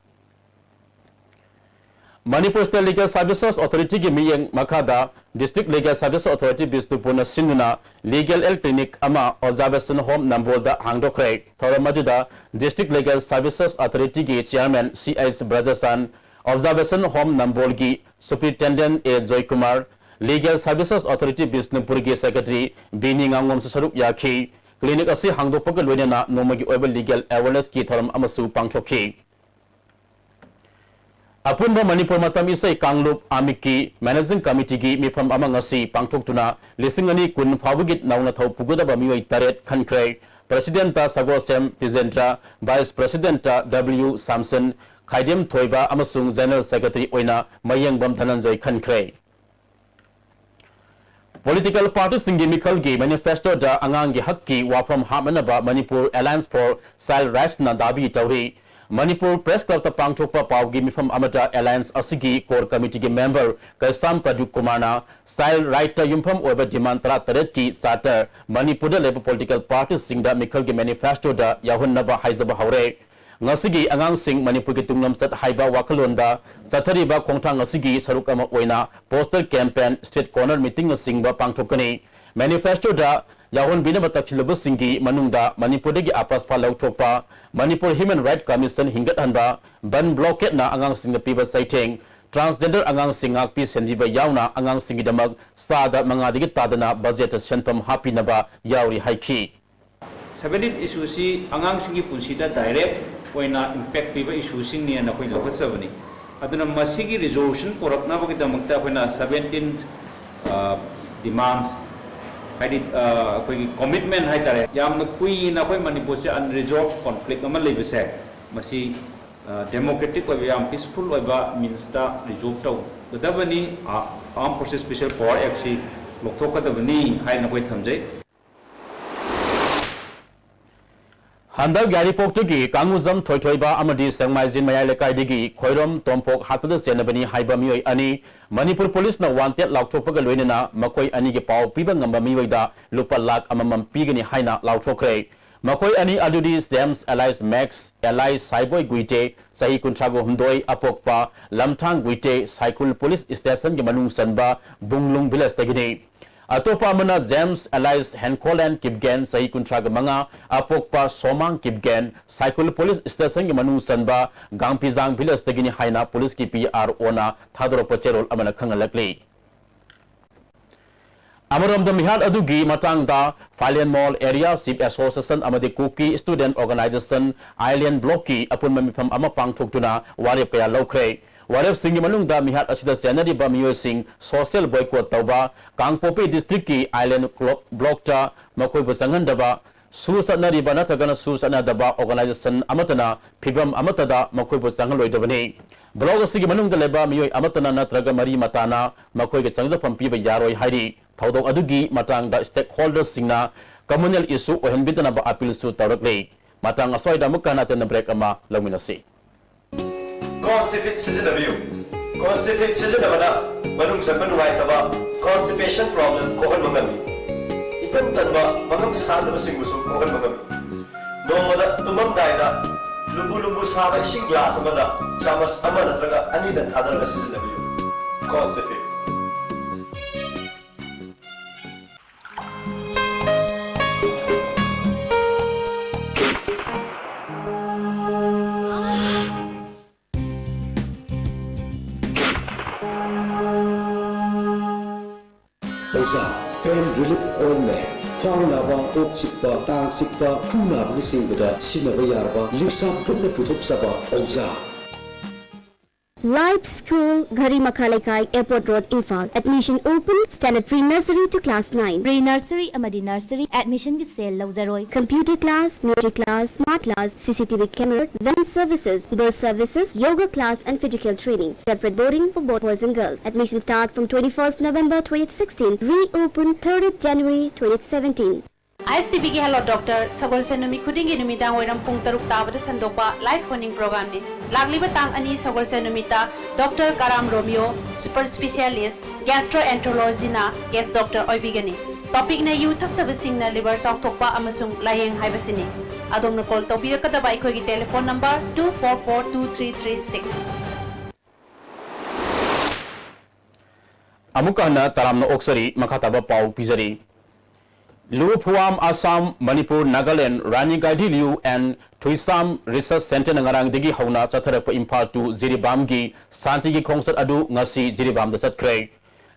Manipur State Legal Services Authority ki Miyang Makada District Legal Services Authority Bistupuna Sinuna Legal Aid Clinic ama Observation Home Nambolda Hangdokre Tharam aduda District Legal Services Authority ki Chairman C.S. Brajasan Observation Home Nambolgi Superintendent A. Joy Kumar Legal Services Authority Bisnupurgi Secretary Bini Ngangom Saruk Yaki Clinic asi hangdokpaka loinana nomagi oiba legal awareness ki tharam amasu pangchokhi. Apunba Manipur matam isai Kanglup Amiki Managing Committee gi mifam ama ngasi pangchoktuna lisingani kun fawigit nauna thau pugudaba mioi taret khankrai President Sagosem Tizendra Vice President W Samson Khaidem Thoiba amasung General Secretary oina Mayangbam Dhananjoy khankrai. Political parties singi Mikhal gi manifesto da angang gi hakki wafam hamanaba Manipur Alliance for Child Rights na dabi tawri Manipur Press Club ta pangthokpa pawgi mifam amata Alliance asigi core committee gi member Kaisam Paduk Kumana Child Right ta yumpham oiba demand tara taret ki sata Manipur da leba political parties singda Mikhal gi manifesto da yahunnaba haizaba haure ngasigi angang sing Manipur gi tunglam sat haiba wakalonda chathariba khongthang ngasigi saruk ama oina poster campaign street corner meeting na singba pangthokani manifesto da yahon bina batakhilubu singi manungda Manipur gi apas pha lauthokpa Manipur Human Rights Commission hingat hanba ban blockade na angang sing piba saiteng transgender angang singak pi sendiba yauna angang singi damag sada mangadigi tadana budget senpam hapinaba yauri haiki 17 issue si angang singi punsida direct oina impact piba issue sing ni na koi lokat sabani aduna masigi resolution porakna bagi damakta koina 17 demands haidi koi commitment hai tare yamna kui na koi Manipur se unresolved conflict ama lebese masi democratic wa yam peaceful wa means ta resolve tau dabani armed forces special power act si lokthok kadabani hai na koi thamjai Handak Yaripok tugi Kanguzam Thoithoiba amadi Sangmaijin Mayalekai digi Khoirom Tompok Hatada Senabani Haiba Mioi Ani Manipur Police na wanted Lauthopaga Loinana Makoi Ani gi pau piba ngamba miwaida lupa lak amamam pigani haina lauthokre Makoi Ani adudi James Elias Max Elias Saiboy Guite Sahi Kuntrago Humdoi Apokpa Lamthang Guite Cycle Police Station gi manung sanba Bunglung Village tagini Atopa amana James Elias Henkolan Kipgen Sahi Kuntraga Manga Apokpa Somang Kipgen Cycle Police Station gi manung sanba Gangpizang Village tagini haina police ki PR ona thadro pacherol amana khangalakli Amaram the Mihad Adugi Matangda Falian Mall Area Ship Association Amadi Cookie Student Organization Island Blocky upon Mamipam Amapang Tuktuna Waripaya Lokre Warep Singh Manungda Mihad Ashida Senadi Bamiyo Singh Social Boycott Tauba Kangpopi District ki Island Block cha Makoi Busangandaba Susanari Banatagana Susanadaba Organization Amatana Pibam Amatada Makoi Busangaloi Blog Singh Manungda Leba Miyo Amatana Natraga Mari Matana Makoi Getsangda Pampiba Yaroi Haidi Thaudok adugi matangda stakeholders singna communal issue ohenbitana ba appeal su tawrakle matang aswai da mukana tan break ama lawminasi Constipate seasonabio. Constipate seasonabana manung sa manuay taba constipation problem kohon mangami. Itan tanba manung sadaba singmusu kohon mangami. Nomada tumam daida lumbu saba ising glass amada chamas amana traga anida thadaraga seasonabio. Constipate. Pain relief ointment. Khwang naba, ok sikpa, tang sikpa, khu naba ni singda sinaba yarba, lipsa putna puthok saba auza. Live School, Ghari Makhalekai, Airport Road, Imphal. Admission open. Standard pre-nursery to class 9. Pre-nursery, Amadi Nursery. Admission ki sale Lauzaroi. Computer class, music class, smart class, CCTV camera, van services, bus services, yoga class and physical training. Separate boarding for both boys and girls. Admission start from 21st November 2016. Reopen 3rd January 2017. ISTB की hello doctor Sagol से नुमी खुदिंगी नुमिदांग वैरम पुंग तरुक ताबद संदोपा लाइव फोनिंग प्रोग्राम ने लागलीबा तांग अनि सगोल से नुमिता doctor Karam Romeo super specialist gastroenterology ना गेस्ट डॉक्टर ओइबिगनी टॉपिक ने यू थक्तब सिंगना लिवर साउथोपा अमसुंग लायेंग हाइबसिनी अदोंग कॉल तोबिरकदबा अखोगी telephone number 24423336 amukana taramna oksari makhataba pau pizari Lupuam, Assam, Manipur, Nagaland, Rani Gaidiliu and Tuisam Research Center Nangarang Digi Hauna Chatarapa Impa to Ziribamgi, Santigi Concert Adu, Ngasi, Ziribam the Satkray.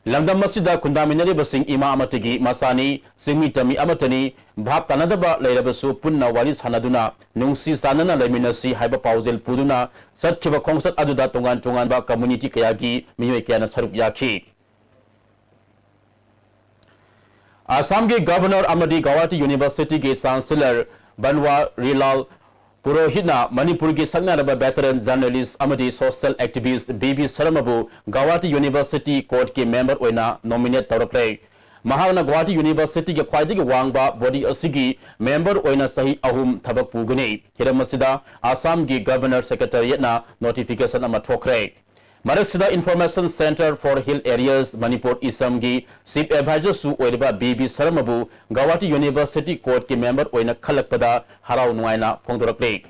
Lamda Masjida Kundaminari Basing Ima Amatigi, Masani, Simitami Amatani, Bhap Tanadaba, Lailabasu, Punna Walis Hanaduna, Nungsi Sanana Laminasi, Hyper Pausel Puduna, Satkiva Concert Aduda Tungan Tunganba Community Kayagi, Miyakana Sarup Yaki. Assam के governor अमदी Guwahati university के chancellor बनवा रिलाल पुरोहितना मणिपुर के संगनारब veteran journalist अमदी social activist बीबी शर्माबु Guwahati university court के member ओइना nominate तौरक्रे महाना Guwahati university के ख्वाइदगी वांगबा body असिगी member ओइना सही अहुम थबक पुगने हिरमसिदा आसाम की governor सेक्रेटरीना notification अमा थोक्रे Maraksida Information Center for Hill Areas Manipur Isamgi Chief Advisor Su Oiriba BB Saramabu Guwahati University Court ke member oina khalakpada harau nuaina phongdorakle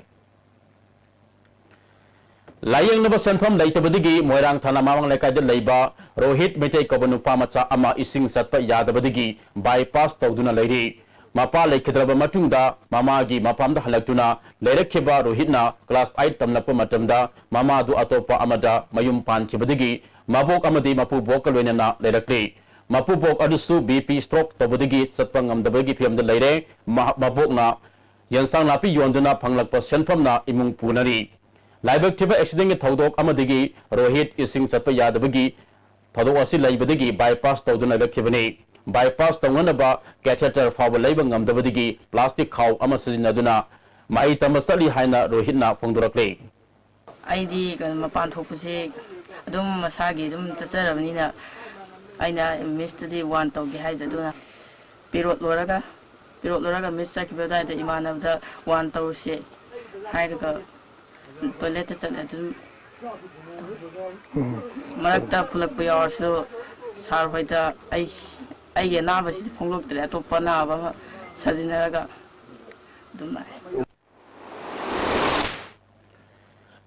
Layang naba sanpham laitabadigi Moirang Thana Mawang Lekaida leiba Rohit Metai Kobanu Pamacha ama ising satpa yadabadigi bypass tawduna leiri Mapa Lekidraba Matunda, Mamagi, Mapamda Halaktuna, Lerekiba, Rohitna, Class 8 Tamnapa Matamda, Mamadu Atopa Amada, Mayumpan Kibadigi, Mabok Amadi, Mapu Bokalwenana, Lerakli, Mapu Bok Adusu, BP Stroke, Tobadigi, Satpangam the Bagi Piam the Lere, Mabokna, Yansang Napi Yonduna, Panglak Pashanpamna, Imung Punari. Libak Tiba accident Todok Amadigi, Rohit Ising Sapaya the Bagi, Todowasi Laibadigi, bypass Toduna Kibane. Bypass Tonganaba, catheter for labor of the Vadigi, plastic cow, Amasinaduna, Mai Tamasali Haina, Rohitna, Pondorakle. ID Mapan Topusik, Dum Masagi, Dum Tasaravina, Aina missed the one to behind the Duna. Pirot Loraga, Miss Sakibada, the Iman of the one to say, Hydra, Toilet at Marakta Pulapi also, Sarvita Ice. I get nervous if you look at Panava, Sadinaga.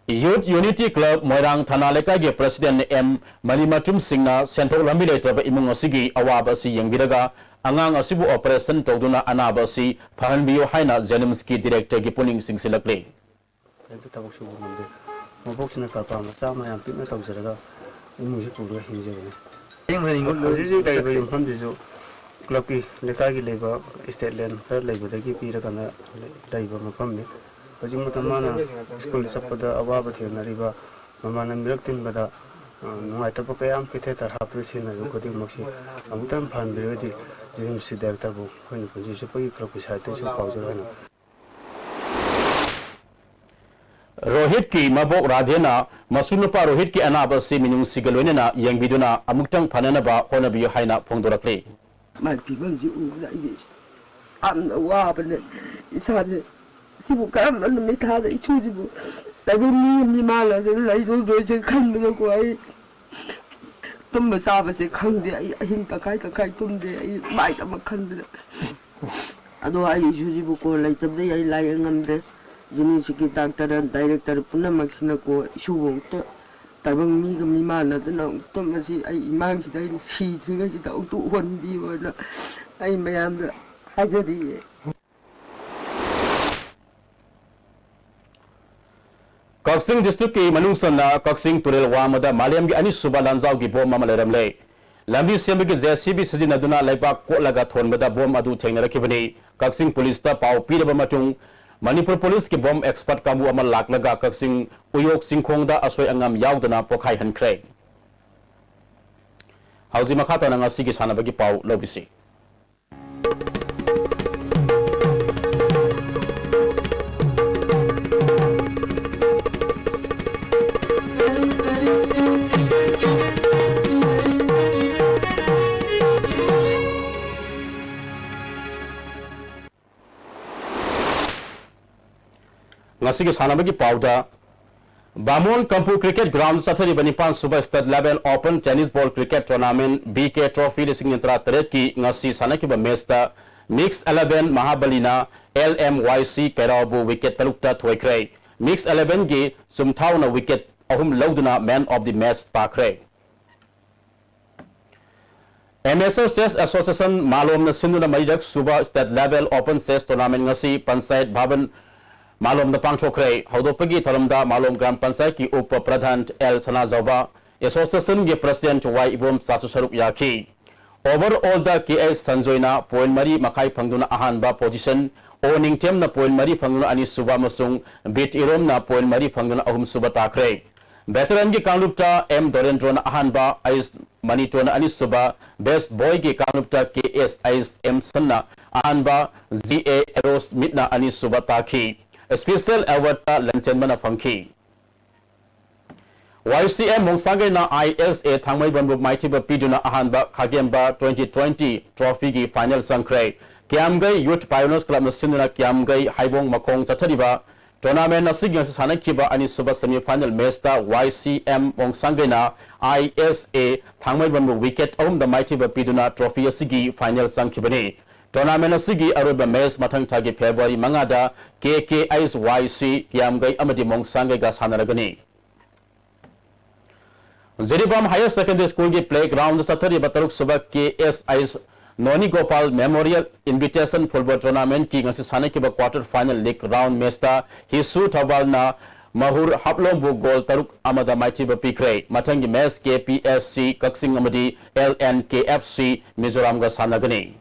Youth Unity Club Moirang Thanaleka ge President M Manimatum Singha Central Lambilator Imung Osigi Awabasi Yangbiraga Angang Asibu Operation Toduna Anabasi Pahanbio Haina Zenemski Director Gipuning Singsilakle. Club की लेकागी लेबा state land पर लेबदगी पीरकना लेबा मफमने हजिंग मतमाना school सपदा अवाब थेनरिबा ममाना मिरक्तिनबदा नुआइतब कयाम किथेतर हाप्रिसिना गोदी Maksi अमुतम फानबिरदि JMC director बु खोइन पुंजी सुपगी club की site से पाउजरना Rohit ki Mabok Radhena Masunupa Rohit ki Anaba Si Minung Sigalwenena Yang Biduna Amutang Pananaba Honabi Haina Pondorakle. My people, you am the Wab and it's hard sibu karam anu mi thada isu sibu tabi mi mala de lai do do je khan de ko ai tum ba sa ba se khang de ai hin ta kai tum de ai mai ta ma khan de ado ai isu sibu ko lai tab de ai lai ngam de jini siki doctor director puna maksina ko isu bo to tabang mi ga mi mala de na tum ma si ai imang si dai si thunga si ta tu hon bi wa na ai mayam da hajari Kaksing district ki manungsana Kaksing Turel Wamada Maliam gi ani suba lanzau gi bom mamaleram le lambi sembi gi JCB sijinaduna laipa kolaga thonbada bom adu thengna rakibani Kaksing police ta pau piraba matung Manipur police ki bom expert kamu amal laklaga Kaksing uyok singkhongda asoi angam yaudana pokhai hankre hauzi makhata nanga sigi sanabagi pau lobisi ngasigi sanabagi pauda Bamon Kampu Cricket Ground Sathari Banipan Super State Level Open Tennis Ball Cricket Tournament BK Trophy Lising Intra Tereki ngasi sanakiba mesta Mix 11 Mahabalina LMYC Kerabu wicket talukta thoikre Mix 11 gi sumthauna wicket ahum lauduna man of the match pakre MSO Chess Association Malom na Sinduna Maridak Super State Level Open Chess Tournament ngasi Panchayat Bhavan Malom the Pangchokre, Haudopagi Talamda, Malom Gram Pansai ki Upa Pradhan El Sanazava, Association ge President Y Ibom Satusaruk Yaki. Overall the KS Sanjoina, Point Mari Makai Pangduna Ahanba position, owning Tem na Point Mari Fanguna Ani Suba Masung, Bit Irom na Point Mari Fanguna Ahum Suba Takre. Veteran ge Kanupta M Dorendrona Ahanba, Ais Manitona Ani Suba, Best Boy ge Kanupta KS Ais M Sanna, Ahanba, ZA Eros Mitna Ani Suba Taki. Special award Lancen Mana Funky. YCM Mongsangai na ISA Thangmai Banbu Mighty Piduna Ahanba Kagemba 2020 Trophy gi final Sankre. Kiamgai Youth Pioneers Club na Sinuna Kiamgai Haibong Makong Satariba. Tournament na Sigyang sa Sanakiba ani Suba semi final mesta YCM Mongsangai na ISA Thangmai Banbu wicket the Mighty Piduna Trophy Sigi final Sankibani. Tournament asigi aruba mes mathang thagi February mangada KKISYC Kiamgai amadi Mongsangai ga sanaragani. Zeribam Higher Secondary School ki playground sathari bataruk suba KSIS Noni Gopal Memorial Invitation Football Tournament ki ngasi sanaki quarter final league round mesta hisu thawal na Mahur Haplombu goal taruk amada mighty pikre mathangi mes KPSC Kaksing amadi LNKFC Mizoram ga sanagani.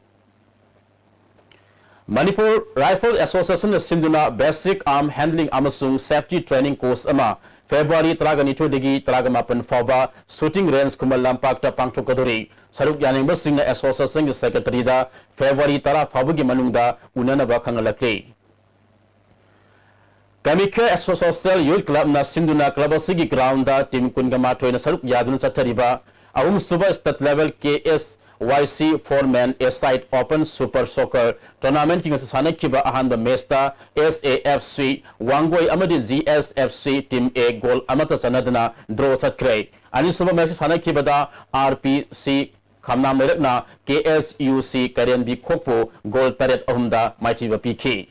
Manipur Rifle Association Sinduna Basic Arm Handling Amasung Safety Training Course ama February Traganito degi Tragamapan Faba Shooting Range Kumal Lampakta Pangchokadori Saruk Yaning Basing Association Secretary da February Tara Fabugi Manungda Unana Bakangalakli Kamika Association Youth Club na Sinduna Clubasigi Ground da Team Kungamato na Saruk Yadun Satariba Aum Suba State Level KS YC 4-man A-side Open Super Soccer Tournament ki ngasasana kiba ahan the Mesta SAFC Wangoi amadi GSFC Team A goal amata sanadana draw satkre ani suba match sana kiba da RPC khamna merakna KSUC Karen B Khokpo goal taret ahumda mighty PK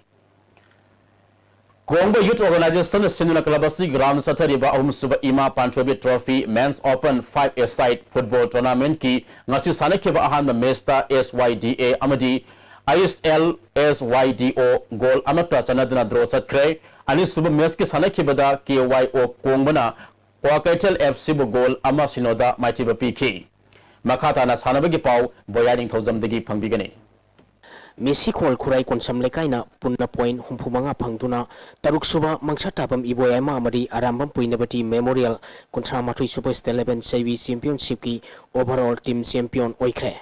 Congo Youth Organization Sinuna Clubasi Ground Satariba Ahum Suba Ima Pantrobi Trophy Men's Open 5-a-side Football Tournament ki ngasi sanakiba ahan the Mesta SYDA amadi ISL SYDO goal amata sanadana draw satkre ani suba match ki sanakiba da KYO Kongbana Kwakaitel FC goal ama sinoda mighty PK Makata na sanabagi pau boyaning thozam degi pangbigani Messi Khol Khurai Konsam Lekaina Punna Point Humpumanga Pangduna Taruk Suba Mangsatapam Iboyama Amadi Arambam Puinabati Memorial Kontra Matui Super State 11 Savi Championship ki overall team champion oikre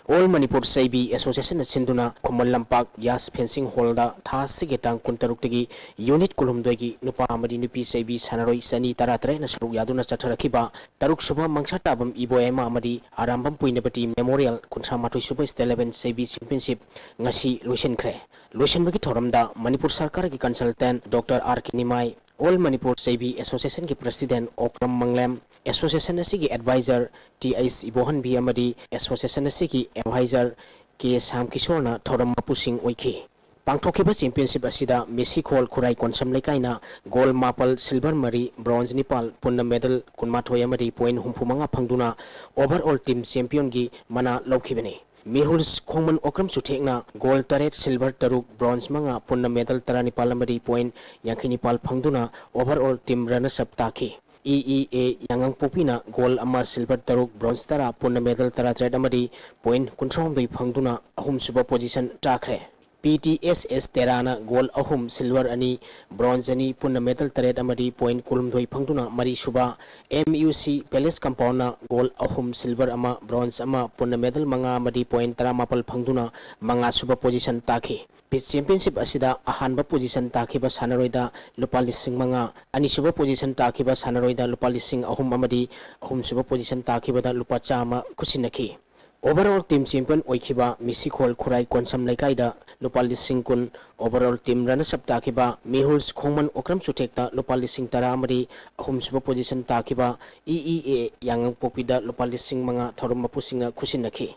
All Manipur Saibi Association Sinduna Kumal Lampak Yas Fencing Holda Tha Sigetang Kuntaruktagi Unit Kulumdogi Nupa Amadi Nupi Saibi Sanaroi Sani Taratre Nasaru Yaduna Satarakiba Taruk Suba Mangsatabam Iboema Amadi Arambam Puinabati Memorial Kuntramatu Suba Steleven Saibi Championship Ngasi Lucian Kre Lucian Bagi Toramda Manipur Sarkar ki consultant Dr. R. Kinimai All Manipur Saibi Association ki President Okram Manglem Association Asigi Advisor T.S. Ibohan B. Amadi Association Asigi Advisor K. Sam Kishorna Thoram Mapusing Oiki Pangthokiba Championship Asida Messi Khol Khurai Konsam Lekaina Gold Maple Silver Mari Bronze Nipal Punna Medal Kunmathoy Amadi Point Humpumanga Phangduna Overall Team Champion gi Mana Lokhibani Mehuls Khongman Okram Chuthekna Gold Taret Silver Taruk Bronze Manga Punna Medal Taranipal Amadi Point Yankinipal Phangduna Overall Team Runners Up Taki EEA Yangang Popina Gold Ama Silver Taruk Bronze Tara Punna Medal Tara Thread Amadi Point Kunthrom Doi Phangduna Ahum Suba Position Takre PTSS Terana Gold Ahum Silver Ani Bronze Ani Punna Medal Taret Amadi Point Kulum Doi Phangduna Mari Suba MUC Palace Compound Gold Ahum Silver Ama Bronze Ama Punna Medal Manga Amadi Point Tara Mapal Phangduna Manga Suba Position Taki Championship asida ahanba position takiba sanaroida lupa lising manga ani suba position takiba sanaroida lupa lising ahum amadi ahum suba position takiba da lupa chama kusinaki overall team champion oikiba Messi Khol Khurai Konsam Lekaida lupa lising kun overall team runners up takiba Mehuls Khongman Okram Chuthekta lupa lising tara amadi ahum suba position takiba EEA Yangang Popida lupa lising manga thorum mapusinga kusinaki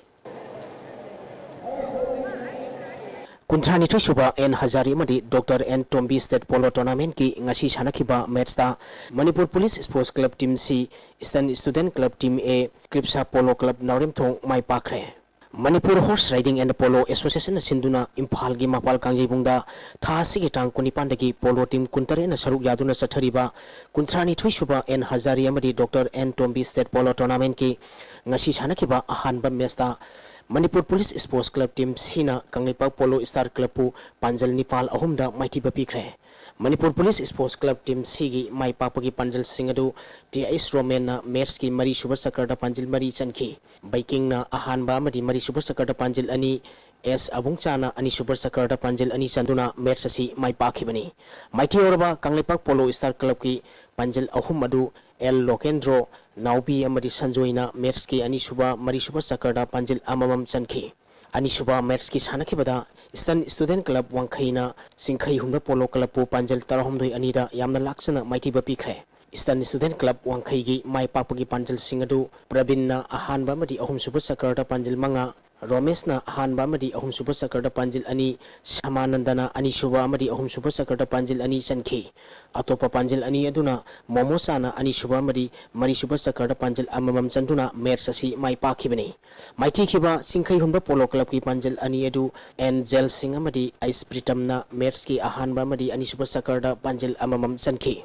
Kuntrani Suba N Hazari Madi Dr. N Tombi State Polo Tournament ki ngasi sanakiba match ta Manipur Police Sports Club Team C Eastern Student Club Team A Kripsa Polo Club Naurim Thong Mai Pakre Manipur Horse Riding and Polo Association Sinduna Imphal gi Mapal Kangjibungda Tha Sigi Tang Kunipandagi Polo Team Kuntare na Saruk Yaduna Sathariba Kuntrani Suba N Hazari Madi Dr. N Tombi State Polo Tournament ki ngasi sanakiba ahanba match ta Manipur Police Sports Club Team Sina Kanglipak Polo Star Club pu Panjal Nipal ahumda mighty bapikre Manipur Police Sports Club Team Sigi Mai Papagi Panjal Singadu T.S. Roman na Mers ki Mari Super Sakarda Panjal Mari Chanki Biking na ahanba amadi Mari Super Sakarda Panjal ani S Abungchana ani Super Sakarda Panjal ani Sanduna Mersasi Mai Pakibani Mighty Orba Kanglipak Polo Star Club ki Panjal ahum adu El Lokendro Naubi Amadi Sanjoina Merski Anisuba Marisuba Sakarda Panjil Amamam Chanki Anisuba Merski Sanakibada Eastern Student Club Wangkaina Singkai Humra Polo Club Panjil Tarahumdoi Anida Yamna Laksana Mighty Bapikre Eastern Student Club Wangkaigi Mai Papagi Panjil Singadu Prabinna Ahanba Madi Ahum Super Sakarda Panjil Manga Romesna Ahanba Madi Ahum Super Sakarda Panjil Ani Samanandana Anisuba Madi Ahum Super Sakarda Panjil Ani Chanki Atopa Panjil Ani Aduna Momosana Anisuba Madi Mari Super Sakarda Panjil Amamam Chanduna Mersasi Mai Pakibani Mighty Kiba Singkai Humba Polo Club ki Panjil Ani Edu and Zel Singamadi Ice Pritamna Merski Ahanba Madi Ani Super Sakarda Panjil Amamam Chanki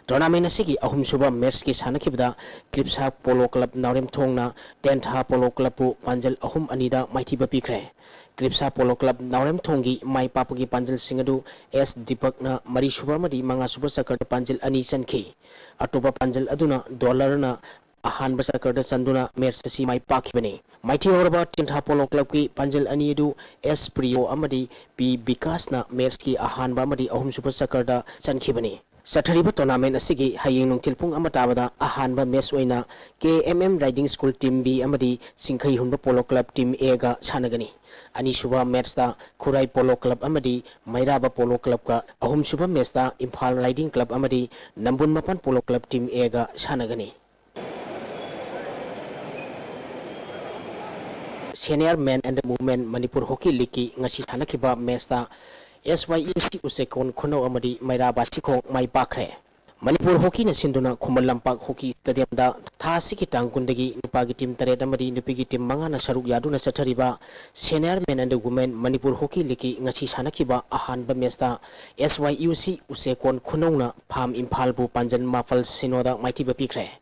Tournament asigi ahum suba match ki sanakibda Kripsa Polo Club Naurim Thongna 10th ha Polo Club pu Panjal ahum anida mighty bapikre Kripsa Polo Club Naurim Thongi Mai Papagi Panjal Singadu S Deepak na Mari Suba Madi Manga Super Sakar Panjal ani Chanki Atopa Panjal aduna dollar na ahanba Sakarda Sanduna match si Mai Pakibani Mighty Orba 10th ha Polo Club ki Panjal ani edu S Priyo amadi P Bikas na match ki ahanba amadi ahum Super Sakarda Chankibani Sathariba tournament asigi hayeng nungtil pung amatabada ahanba match oina KMM Riding School Team B amadi Singkai Hunba Polo Club Team A ga sanagani ani suba match ta Khurai Polo Club amadi Mairaba Polo Club ka ahum suba match ta Imphal Riding Club amadi Nambun Mapan Polo Club Team A ga sanagani Senior Men and Women Manipur Hockey League ki ngasi thanakiba match ta SYUC Usekon Khono Amadi Mairaba Sikho Mai Pakre Manipur Hockey na sinduna Khumal Lampak Hockey Stadium da Tha Siki Tangkundagi Nupagi Team Taret Amadi Nupigi Team Manga na Saruk Yaduna Sathariba Senior Men and Women Manipur Hockey League ngasi sanakiba ahanba match ta SYUC Usekon Khono na Pham Imphal bu Panjan Mafal Sinoda Mighty Bapikre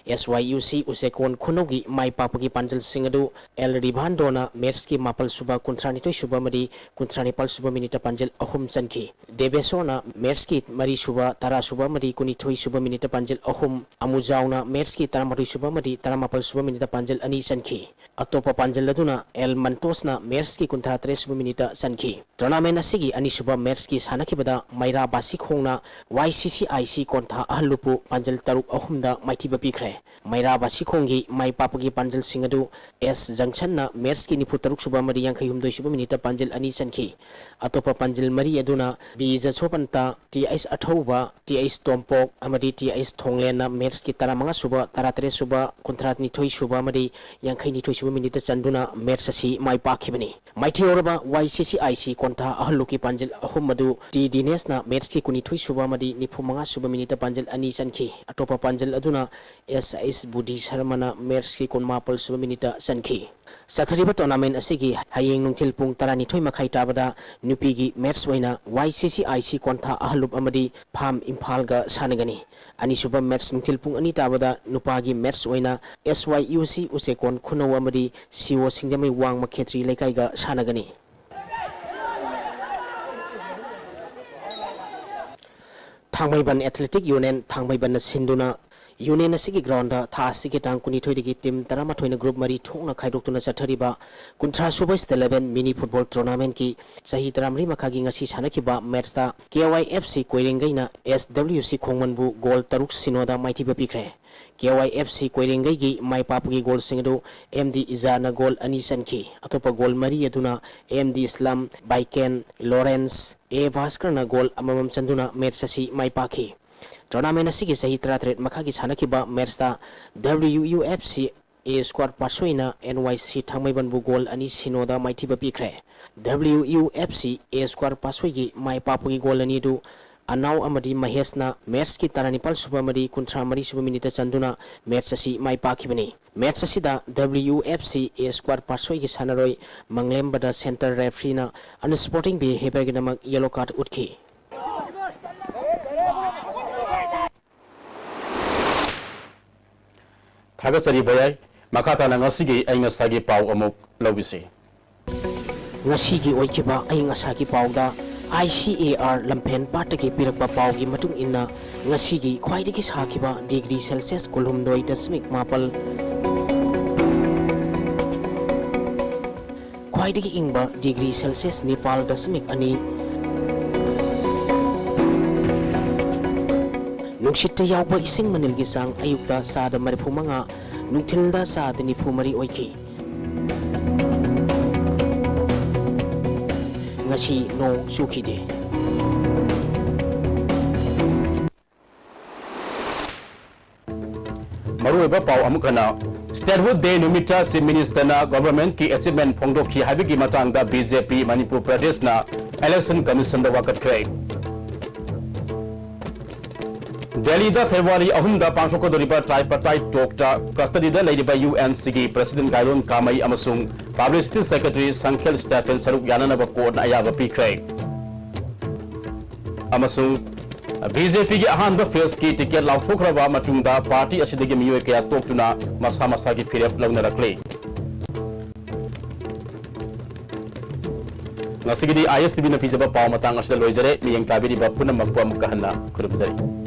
SYUC Usekon Kunogi Mai Papagi Panjal Singadu El Ribandona Merski Mapal Suba Kuntrani to Subamadi Kuntrani Pal Suba Minita Panjal Ahum Sanki Debesona Merski Mari Suba Tara Subamadi Kunitoi Suba Minita Panjal Ahum Amuzauna Merski Taramari Subamadi Taramapal Suba Minita Panjal Ani Sanki Atopa Panjal Laduna El Mantosna Merski Kuntra Tres Suba Minita Sanki Tournament Asigi Ani Suba Merski Sanakibada Maira Basik Hongna YCCIC Konta Ahlupu Panjal Taruk Ahumda Maitiba Pikre Maira Basikongi Mai Papagi Panjal Singadu S Junction na Merski Niputaruk Suba Mari Yankayumdo Suba Minita Panjal Ani Sanki Atopa Panjal Mari Aduna Bija Chopanta TIS Athoba TIS Tompok Amadi TIS Thonglena Merski Taramanga Suba Taratre Suba Kontrat Nitoi Suba Mari Yankay Nitoi Suba Minita Chanduna Mersasi Mai Pakibani Maiti Oraba YCCIC Konta Ahluki Panjal Ahumadu T Dines na Merski Kunitoi Suba Mari Nipumanga Suba Minita Panjal Ani Sanki Atopa Panjal Aduna SIS Budi Sharmana Merski Konmapal Suba Minita Sanki Sathariba tournament asigi hayeng nungtil pung tarani thoi makhai tabada nupigi match waina YCCIC Konta Ahlup amadi Pham Imphal ga sanagani ani suba match nungtil pung ani tabada nupagi match waina SYUC Usekon Khuno amadi CO Singjamai Wang Makhetri Lekai ga sanagani Thangmaiban Athletic Union Thangmaiban Sinduna Union asigi ground da tha asigi tang kuni thoi digi team tarama thoina group mari thongna khaidok tuna chathariba kuntra suba 11 mini football tournament ki sahi taramri makhagi ngasi sanakhiba match da KYFC Koirengai na SWC Khongmanbu goal taruk sinoda maithiba pikre KYFC Koirengai gi mai papugi goal singdo MD Izana goal ani sanki atopa goal mari aduna MD Islam Baiken Lawrence A Bhaskar na goal amamam chanduna match asi mai pakhi Tournament asigi sahi 33 makhagi sanakiba match da WUFC A squad parsoina NYC Thangmaibanbu goal ani sinoda maithiba pikre WUFC A squad parsoigi mai papugi goal ani du Anau amadi Mahesna match ki taranipal suba mari kuntra mari suba minita chanduna match asi mai pakibani match asida WUFC A squad parsoigi sanaroi manglembada center referee na unsporting behavior ginamak yellow card utki Thagasari bayai makata na ngasigi ay ngasagi pau amuk lobisi ngasigi oikiba ay ngasagi pau da ICAR lampen pataki pirakpa pau gi matung inna ngasigi khwaidigi sakiba degree Celsius kulhumdoi dasmik mapal khwaidigi ingba degree Celsius Nepal dasmik ani Nungshita yawba ising manilgi sang ayukta sada marifu mga nungtilda sada nifu mari oiki ngasi no sukide Marueba pau amukana Statehood Day numita si minister na government ki achievement phongdok ki habigi matang da BJP Manipur Pradesh na election commission da wakat krai Delhi da February ahumda pangsoko doriba tripartite talk ta custody da ladiba UNCG President Gaidon Kamai amasung Publicity Secretary Sankhel Stephen Saruk Yanana Bako na ayaba pikrai amasung BJP ki ahanba phase ki ticket lauthokraba matungda party asidagi miyoi kaya toktuna masa masa ki phirep launa rakle ngasigidi ISTV na pijaba paw matang asda loijare miyang tabiri ba punam magpam kahana kurubjari